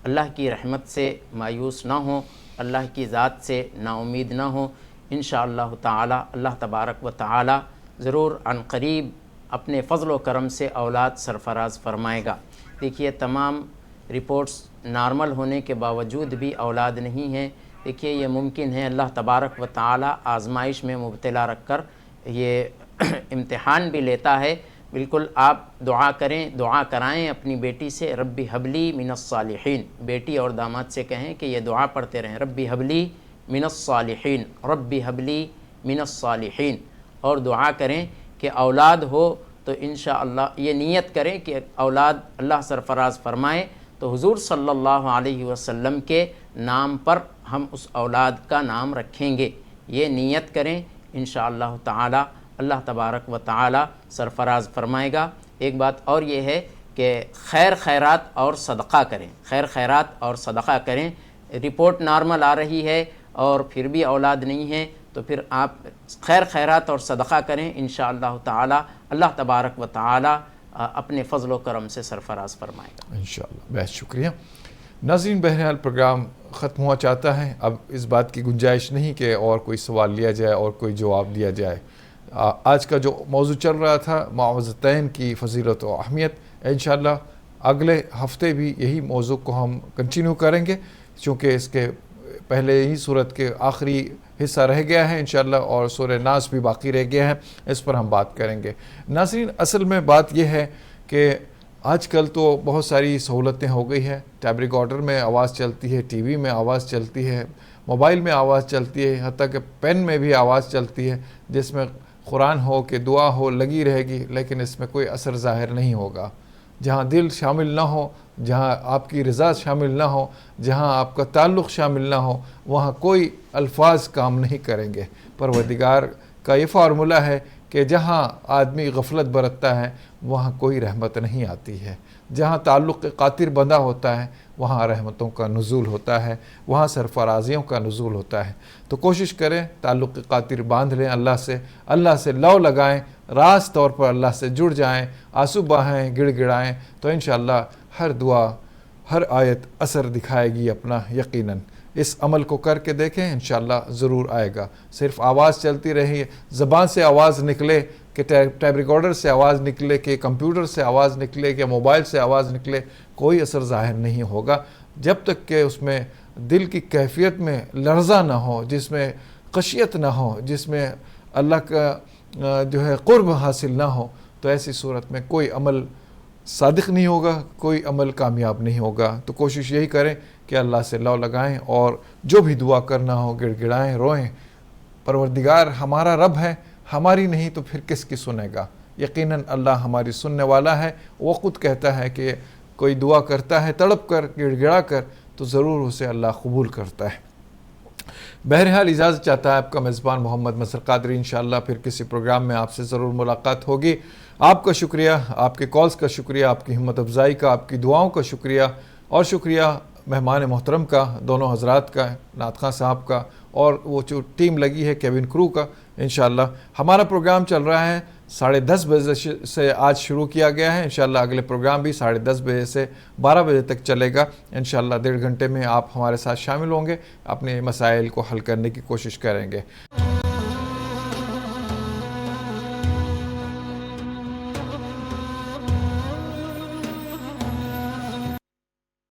اللہ کی رحمت سے مایوس نہ ہوں، اللہ کی ذات سے نا امید نہ ہوں، انشاءاللہ تعالی اللہ تبارک و تعالی ضرور عن قریب اپنے فضل و کرم سے اولاد سرفراز فرمائے گا۔ دیکھیے تمام رپورٹس نارمل ہونے کے باوجود بھی اولاد نہیں ہیں۔ دیکھیے یہ ممکن ہے اللہ تبارک و تعالی آزمائش میں مبتلا رکھ کر یہ امتحان بھی لیتا ہے۔ بالکل آپ دعا کریں، دعا کرائیں اپنی بیٹی سے، ربی حبلی من الصالحین، بیٹی اور داماد سے کہیں کہ یہ دعا پڑھتے رہیں، ربی حبلی من الصالحین، ربی حبلی من الصالحین، اور دعا کریں کہ اولاد ہو تو انشاءاللہ یہ نیت کریں کہ اولاد اللہ سرفراز فرمائے تو حضور صلی اللہ علیہ وسلم کے نام پر ہم اس اولاد کا نام رکھیں گے، یہ نیت کریں انشاءاللہ تعالی اللہ تبارک و تعالی سرفراز فرمائے گا۔ ایک بات اور یہ ہے کہ خیر خیرات اور صدقہ کریں، خیر خیرات اور صدقہ کریں۔ رپورٹ نارمل آ رہی ہے اور پھر بھی اولاد نہیں ہے تو پھر آپ خیر خیرات اور صدقہ کریں، انشاءاللہ تعالی اللہ تبارک و تعالی اپنے فضل و کرم سے سرفراز فرمائے گا انشاءاللہ۔ بہت شکریہ ناظرین، بہرحال پروگرام ختم ہوا چاہتا ہے، اب اس بات کی گنجائش نہیں کہ اور کوئی سوال لیا جائے اور کوئی جواب دیا جائے۔ آج کا جو موضوع چل رہا تھا معوذتین کی فضیلت و اہمیت، انشاءاللہ اگلے ہفتے بھی یہی موضوع کو ہم کنٹینیو کریں گے، چونکہ اس کے پہلے ہی صورت کے آخری حصہ رہ گیا ہے انشاءاللہ، اور سورہ ناس بھی باقی رہ گیا ہے، اس پر ہم بات کریں گے۔ ناظرین اصل میں بات یہ ہے کہ آج کل تو بہت ساری سہولتیں ہو گئی ہیں، ٹیپ ریکارڈر میں آواز چلتی ہے، ٹی وی میں آواز چلتی ہے، موبائل میں آواز چلتی ہے، حتیٰ کہ پین میں بھی آواز چلتی ہے، جس میں قرآن ہو کہ دعا ہو لگی رہے گی، لیکن اس میں کوئی اثر ظاہر نہیں ہوگا۔ جہاں دل شامل نہ ہو، جہاں آپ کی رضا شامل نہ ہو، جہاں آپ کا تعلق شامل نہ ہو، وہاں کوئی الفاظ کام نہیں کریں گے۔ پروردگار کا یہ فارمولہ ہے کہ جہاں آدمی غفلت برتتا ہے وہاں کوئی رحمت نہیں آتی ہے، جہاں تعلق قاطر بندہ ہوتا ہے وہاں رحمتوں کا نزول ہوتا ہے، وہاں سرفرازیوں کا نزول ہوتا ہے۔ تو کوشش کریں تعلق قاطر باندھ لیں اللہ سے لو لگائیں، راست طور پر اللہ سے جڑ جائیں، آنسو بہائیں، گڑ گڑائیں، تو انشاءاللہ ہر دعا ہر آیت اثر دکھائے گی اپنا یقیناً۔ اس عمل کو کر کے دیکھیں، انشاءاللہ ضرور آئے گا۔ صرف آواز چلتی رہی، زبان سے آواز نکلے کہ ٹیپ ریکارڈر سے آواز نکلے کہ کمپیوٹر سے آواز نکلے کہ موبائل سے آواز نکلے، کوئی اثر ظاہر نہیں ہوگا جب تک کہ اس میں دل کی کیفیت میں لرزہ نہ ہو، جس میں خشیت نہ ہو، جس میں اللہ کا جو ہے قرب حاصل نہ ہو، تو ایسی صورت میں کوئی عمل صادق نہیں ہوگا، کوئی عمل کامیاب نہیں ہوگا۔ تو کوشش یہی کریں کہ اللہ سے لو لگائیں اور جو بھی دعا کرنا ہو گڑ گڑائیں، روئیں۔ پروردگار ہمارا رب ہے، ہماری نہیں تو پھر کس کی سنے گا؟ یقیناً اللہ ہماری سننے والا ہے۔ وہ خود کہتا ہے کہ کوئی دعا کرتا ہے تڑپ کر، گڑ گڑا کر، تو ضرور اسے اللہ قبول کرتا ہے۔ بہرحال اجازت چاہتا ہے آپ کا میزبان محمد مظہر قادری۔ انشاءاللہ پھر کسی پروگرام میں آپ سے ضرور ملاقات ہوگی۔ آپ کا شکریہ، آپ کے کالز کا شکریہ، آپ کی ہمت افزائی کا، آپ کی دعاؤں کا شکریہ، اور شکریہ مہمان محترم کا، دونوں حضرات کا، نعت خواں صاحب کا، اور وہ جو ٹیم لگی ہے کیبن کرو کا۔ انشاءاللہ ہمارا پروگرام چل رہا ہے 10:30 بجے سے آج شروع کیا گیا ہے۔ انشاءاللہ اگلے پروگرام بھی 10:30 بجے سے 12 بجے تک چلے گا۔ انشاءاللہ 1.5 گھنٹے میں آپ ہمارے ساتھ شامل ہوں گے، اپنے مسائل کو حل کرنے کی کوشش کریں گے۔